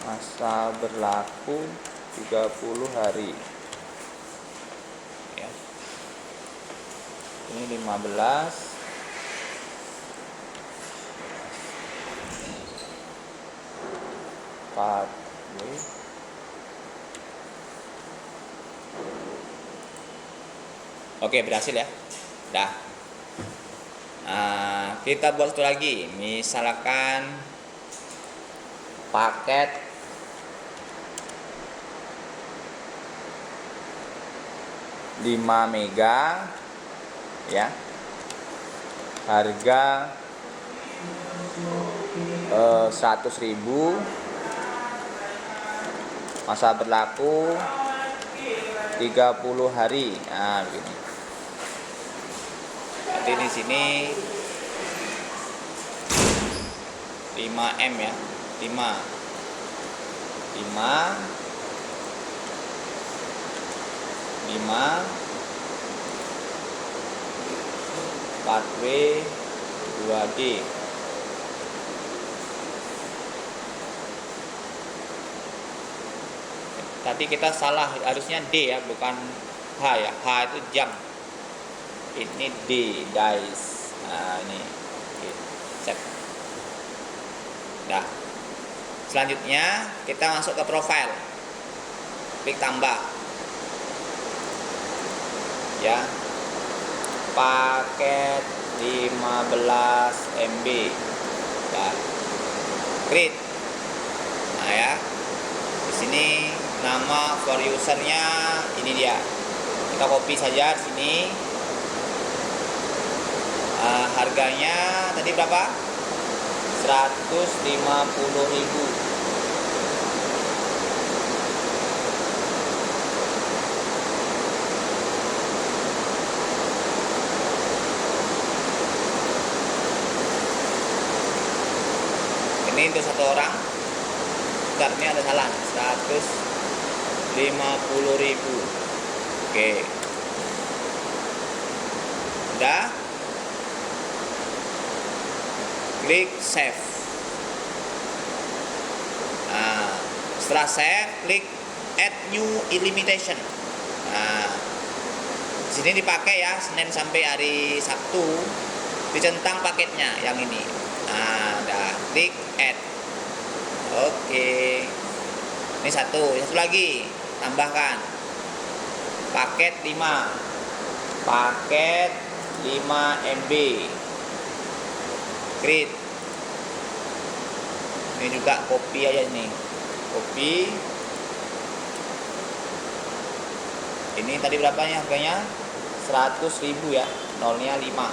Masa berlaku 30 hari ya. Ini 15 Oke, berhasil ya. Dah. Kita buat satu lagi. Misalkan paket 5 mega ya. Harga 100.000. Masa berlaku 30 hari. Nah, begini. Jadi di sini 5M ya. 5 4W 2D. Tadi kita salah, harusnya D ya, bukan H ya. H itu jam. Ini D, dice. Nah, ini. Oke, set. Nah, selanjutnya kita masuk ke profile, klik tambah, ya, paket 15 MB, ya, create. Nah ya, di sini nama for usernya ini dia, kita copy saja di sini. Harganya tadi berapa? 150.000. Ini untuk satu orang. Bentar, ini ada salah, 150.000. Oke, udah, klik save. Nah, setelah save, klik add new limitation. Nah, sini dipakai ya, Senin sampai hari Sabtu, dicentang paketnya yang ini. Nah, udah, klik add. Oke, ini satu lagi, tambahkan paket 5 MB, create. Ini juga copy aja nih, copy. Ini tadi berapanya harganya? 100.000 ya, nolnya 5.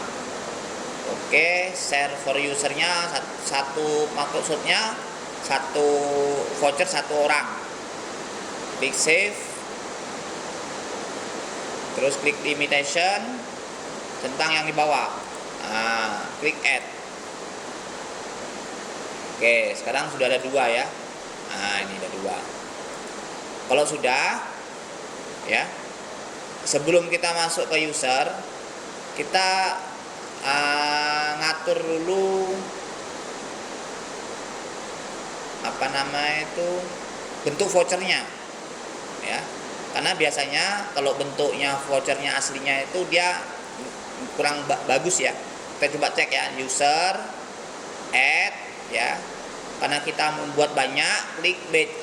Oke, share for usernya satu, maksudnya satu voucher satu orang. Klik save, terus klik limitation, centang yang di bawah. Nah, klik add. Oke, sekarang sudah ada 2 ya. Nah, ini ada 2. Kalau sudah, ya, sebelum kita masuk ke user, kita ngatur dulu apa namanya itu, bentuk vouchernya, ya. Karena biasanya kalau bentuknya vouchernya aslinya itu dia kurang bagus ya. Kita coba cek ya, user, add, ya. Karena kita membuat banyak, klik batch,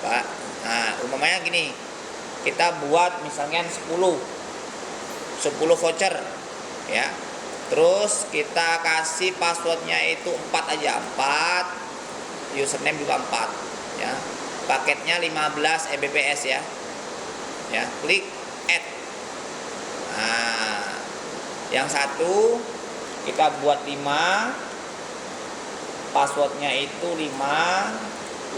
Pak. Nah, umumnya gini, kita buat misalnya 10 voucher, ya. Terus kita kasih passwordnya itu 4 aja, 4, username juga 4, ya. Paketnya 15 Mbps ya. Ya, klik add. Nah, yang satu kita buat 5, passwordnya itu 5,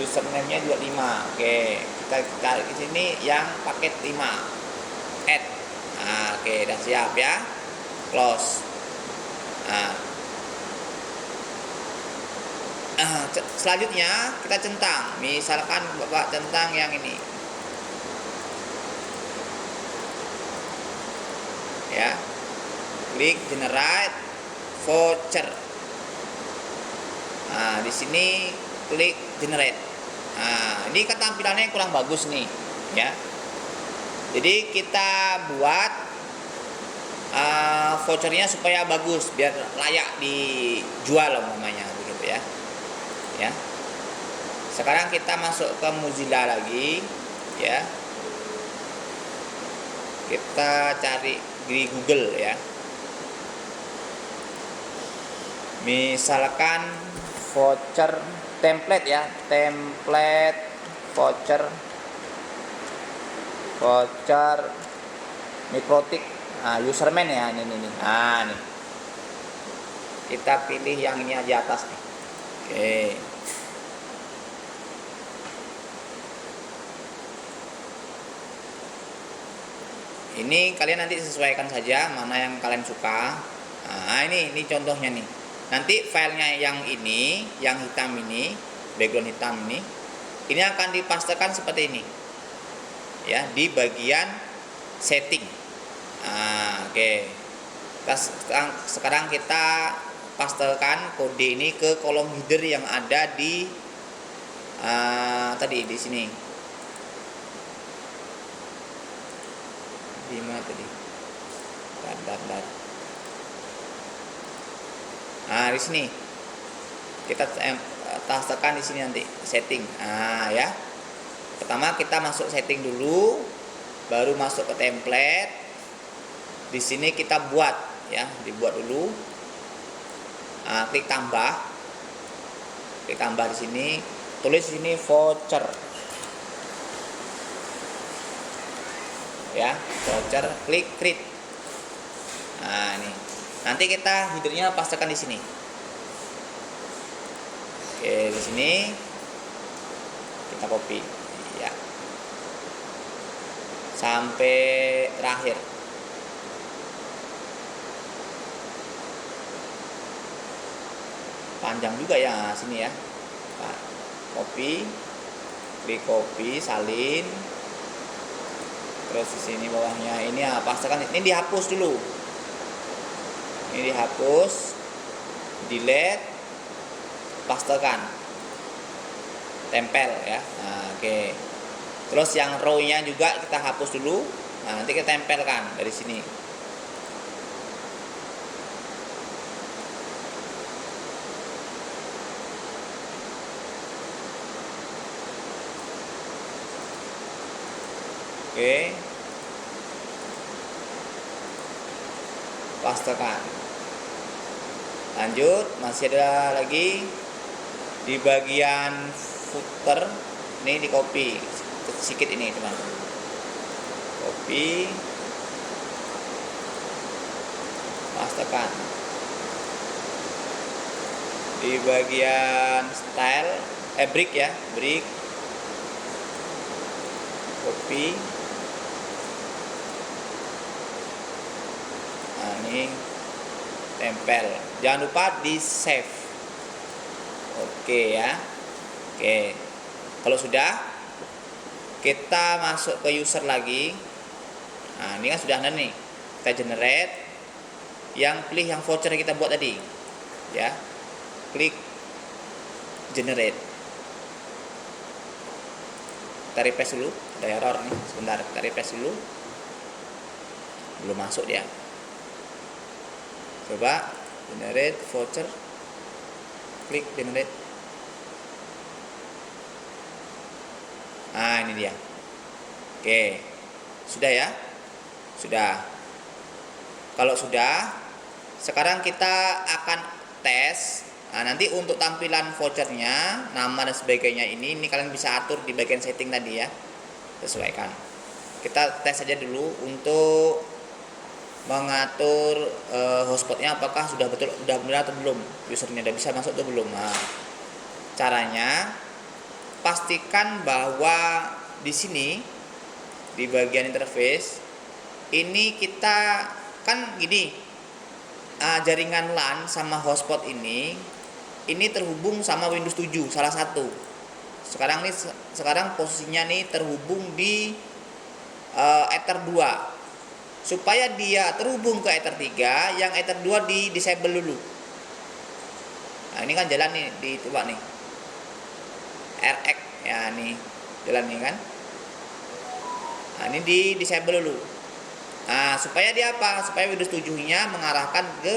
username-nya juga 5. Oke, kita tarik di sini yang paket 5, add. Nah, oke, udah siap ya, close. Nah, selanjutnya kita centang, misalkan Bapak centang yang ini, ya, klik generate voucher. Nah, di sini klik generate. Nah, ini kan tampilannya kurang bagus nih, ya. Jadi kita buat vouchernya supaya bagus, biar layak dijual umpamanya, begitu ya. Ya. Sekarang kita masuk ke Mozilla lagi, ya. Kita cari di Google ya. Misalkan voucher template ya, template voucher mikrotik. Nah, userman ya, ini. Nah, nih. Kita pilih yang ini aja atas nih. Oke. Ini kalian nanti sesuaikan saja mana yang kalian suka. Nah, ini contohnya nih. Nanti filenya yang ini, yang hitam ini, background hitam ini akan dipastekan seperti ini, ya, di bagian setting. Nah, oke. Sekarang kita pastekan kode ini ke kolom header yang ada di tadi di sini. Di mana tadi? Bentar. Nah, di sini kita tekan di sini nanti setting. Nah ya, pertama kita masuk setting dulu, baru masuk ke template. Di sini kita buat ya, dibuat dulu. Nah, klik tambah di sini, tulis di sini voucher ya, voucher, klik create. Nah ini nanti kita headernya pastikan di sini. Oke, di sini kita copy ya sampai terakhir. Panjang juga ya sini ya. Nah, copy, klik copy, salin. Terus di sini bawahnya ini ya, pastikan ini dihapus dulu. Ini dihapus, delete, pastekan, tempel ya. Nah, oke. Terus yang row-nya juga kita hapus dulu. Nah, nanti kita tempelkan dari sini. Oke, pastekan. Lanjut, masih ada lagi di bagian footer. Ini di copy sedikit ini teman. Copy, pastekan. Di bagian style, break ya, break. Copy. Nah, ini tempel. Jangan lupa di save. Oke ya. Oke. Kalau sudah, kita masuk ke user lagi. Nah, ini kan sudah ada nih. Kita generate. Yang pilih yang voucher yang kita buat tadi. Ya. Klik generate. Kita refresh dulu. Ada error nih. Sebentar, kita refresh dulu. Belum masuk dia. Coba generate voucher, klik generate. Nah ini dia. Oke, sudah ya, sudah. Kalau sudah, sekarang kita akan tes. Nah, nanti untuk tampilan vouchernya, nama dan sebagainya ini kalian bisa atur di bagian setting tadi ya, sesuaikan. Kita tes saja dulu untuk mengatur hotspotnya apakah sudah benar atau belum, usernya udah bisa masuk atau belum. Nah, caranya pastikan bahwa di sini di bagian interface ini kita kan gini, jaringan LAN sama hotspot ini terhubung sama Windows 7 salah satu. Sekarang posisinya nih terhubung di Ether 2. Supaya dia terhubung ke Ether 3, yang Ether 2 di disable dulu. Nah, ini kan jalan nih coba nih. RX ya nih. Jalan nih kan. Nah, ini di disable dulu. Nah, supaya dia apa? Supaya Windows 7-nya mengarahkan ke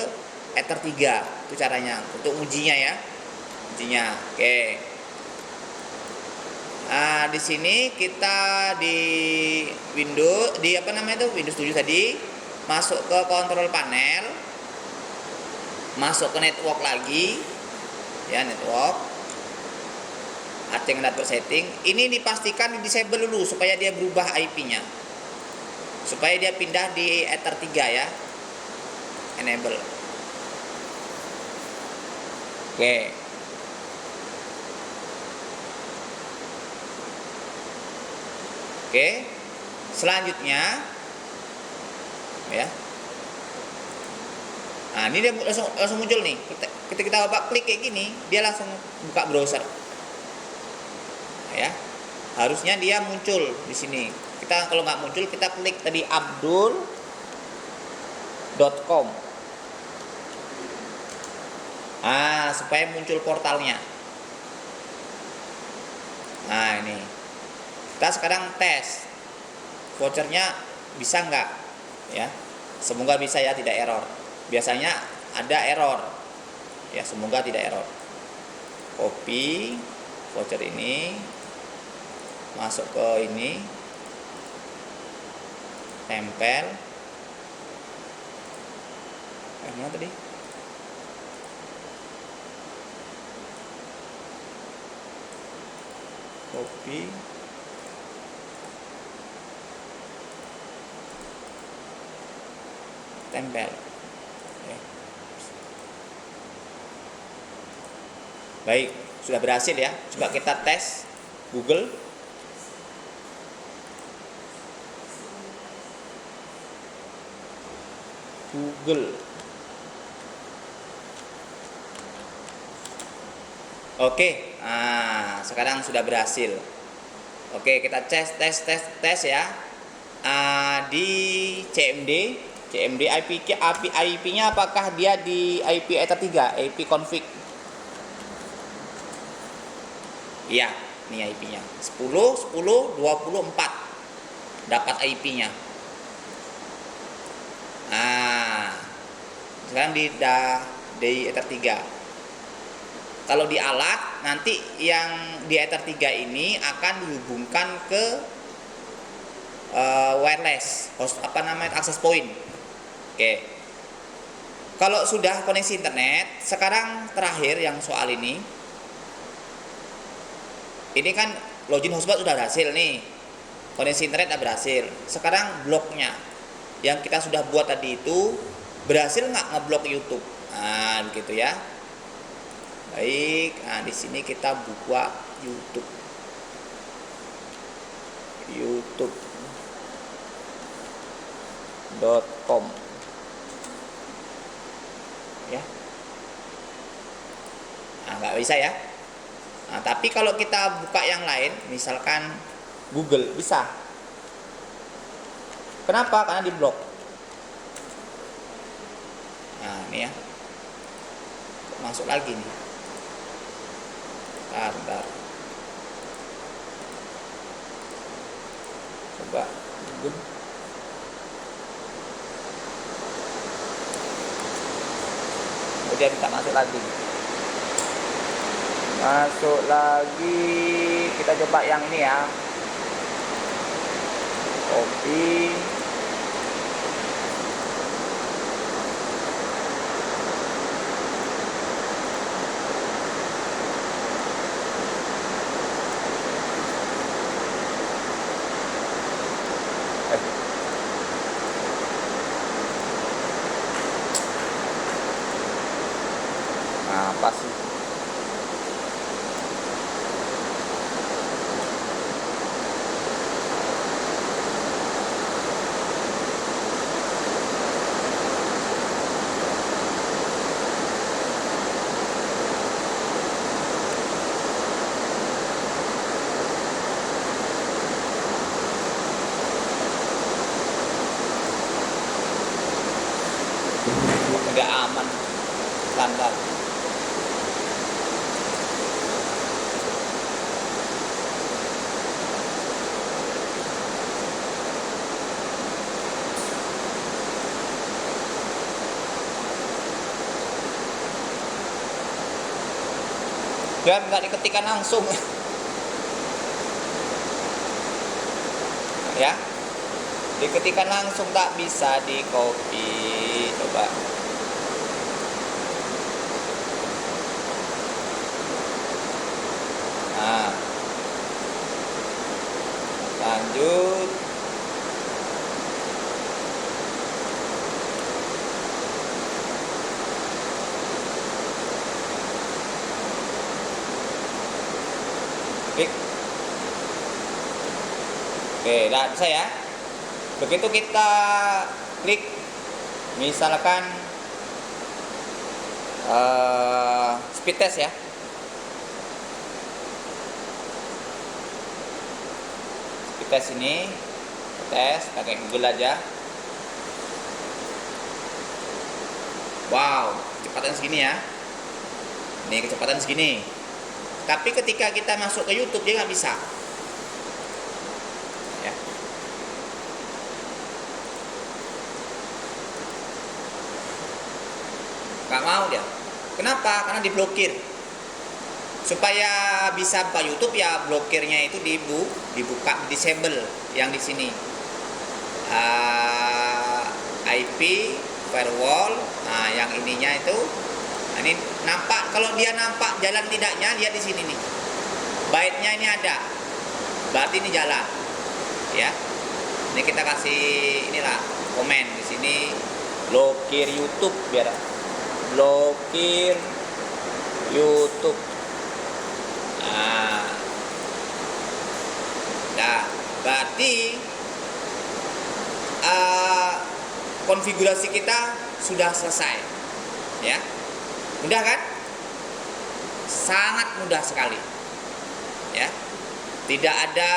Ether 3. Itu caranya untuk ujinya ya. Ujinya. Oke. Nah, di sini kita di Windows Windows 7 tadi, masuk ke control panel, masuk ke network lagi ya, network, network setting. Ini dipastikan di disable dulu supaya dia berubah IP-nya, supaya dia pindah di Ether 3 ya, enable. Oke. Oke, selanjutnya ya. Nah, ini dia langsung muncul nih. Kita klik kayak gini, dia langsung buka browser. Ya. Harusnya dia muncul di sini. Kita kalau nggak muncul, kita klik tadi abdul.com. Supaya muncul portalnya. Nah, ini. Kita sekarang tes vouchernya bisa nggak ya, semoga bisa ya, tidak error. Biasanya ada error ya, semoga tidak error. Copy voucher ini, masuk ke ini, tempel. Mana tadi? Copy. Tempel. Oke. Baik, sudah berhasil ya. Coba kita tes Google. Oke, nah, sekarang sudah berhasil. Oke, kita tes ya. Di CMD IP-nya apakah dia di IP Ether 3, IP config? Iya, ini IP-nya 10.10.24 dapat IP-nya. Nah, sekarang di Ether 3. Kalau di alat, nanti yang di Ether 3 ini akan dihubungkan ke wireless, access point. Oke. Kalau sudah koneksi internet, sekarang terakhir yang soal ini kan login hotspot sudah berhasil nih, koneksi internet sudah berhasil. Sekarang bloknya yang kita sudah buat tadi itu berhasil nggak ngeblok YouTube? Nah, begitu ya. Baik, nah di sini kita buka youtube.com ya. Nah, nggak bisa ya. Nah, tapi kalau kita buka yang lain, misalkan Google, bisa. Kenapa? Karena diblok. Nah, ini ya. Masuk lagi nih. Bentar. Coba Google. Kemudian kita masuk lagi. Kita coba yang ini ya. Copy. Apa sih? Nggak aman, standar. Biar nggak diketikkan langsung ya, diketikkan langsung, tak bisa di copy. Coba nah, lanjut. Klik. Oke, nah bisa ya. Begitu kita klik, misalkan speed test ya. Speed test ini tes pakai Google aja. Wow, kecepatan segini ya. Ini kecepatan segini. Tapi ketika kita masuk ke YouTube dia nggak bisa. Ya. Nggak mau dia. Kenapa? Karena diblokir. Supaya bisa buka YouTube ya blokirnya itu dibuka, disable yang di sini. IP firewall. Nah, yang ininya itu ini nampak, kalau dia nampak jalan tidaknya, lihat di sini nih. Byte-nya ini ada. Berarti ini jalan. Ya. Ini kita kasih inilah komen di sini, blokir YouTube biar blokir YouTube. Nah, berarti konfigurasi kita sudah selesai, ya. Mudah kan? Sangat mudah sekali, ya. Tidak ada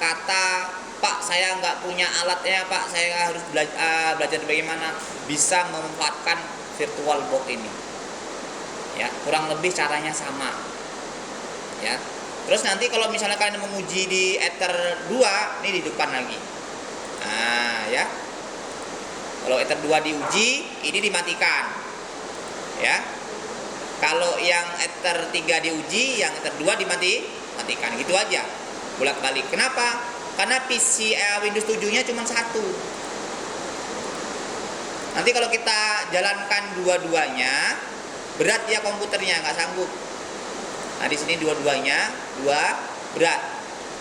kata, Pak saya nggak punya alatnya, Pak saya harus belajar bagaimana bisa memanfaatkan VirtualBox ini, ya. Kurang lebih caranya sama, ya. Terus nanti kalau misalnya kalian menguji di Ether 2, ini di depan lagi. Nah, ya. Kalau Ether 2 diuji, ini dimatikan. Ya. Kalau yang Ether 3 diuji, yang Ether 2 dimatikan. Gitu aja. Bolak-balik. Kenapa? Karena PC Windows 7-nya cuma satu. Nanti kalau kita jalankan dua-duanya, berat ya komputernya, nggak sanggup. Nah, di sini dua-duanya, berat.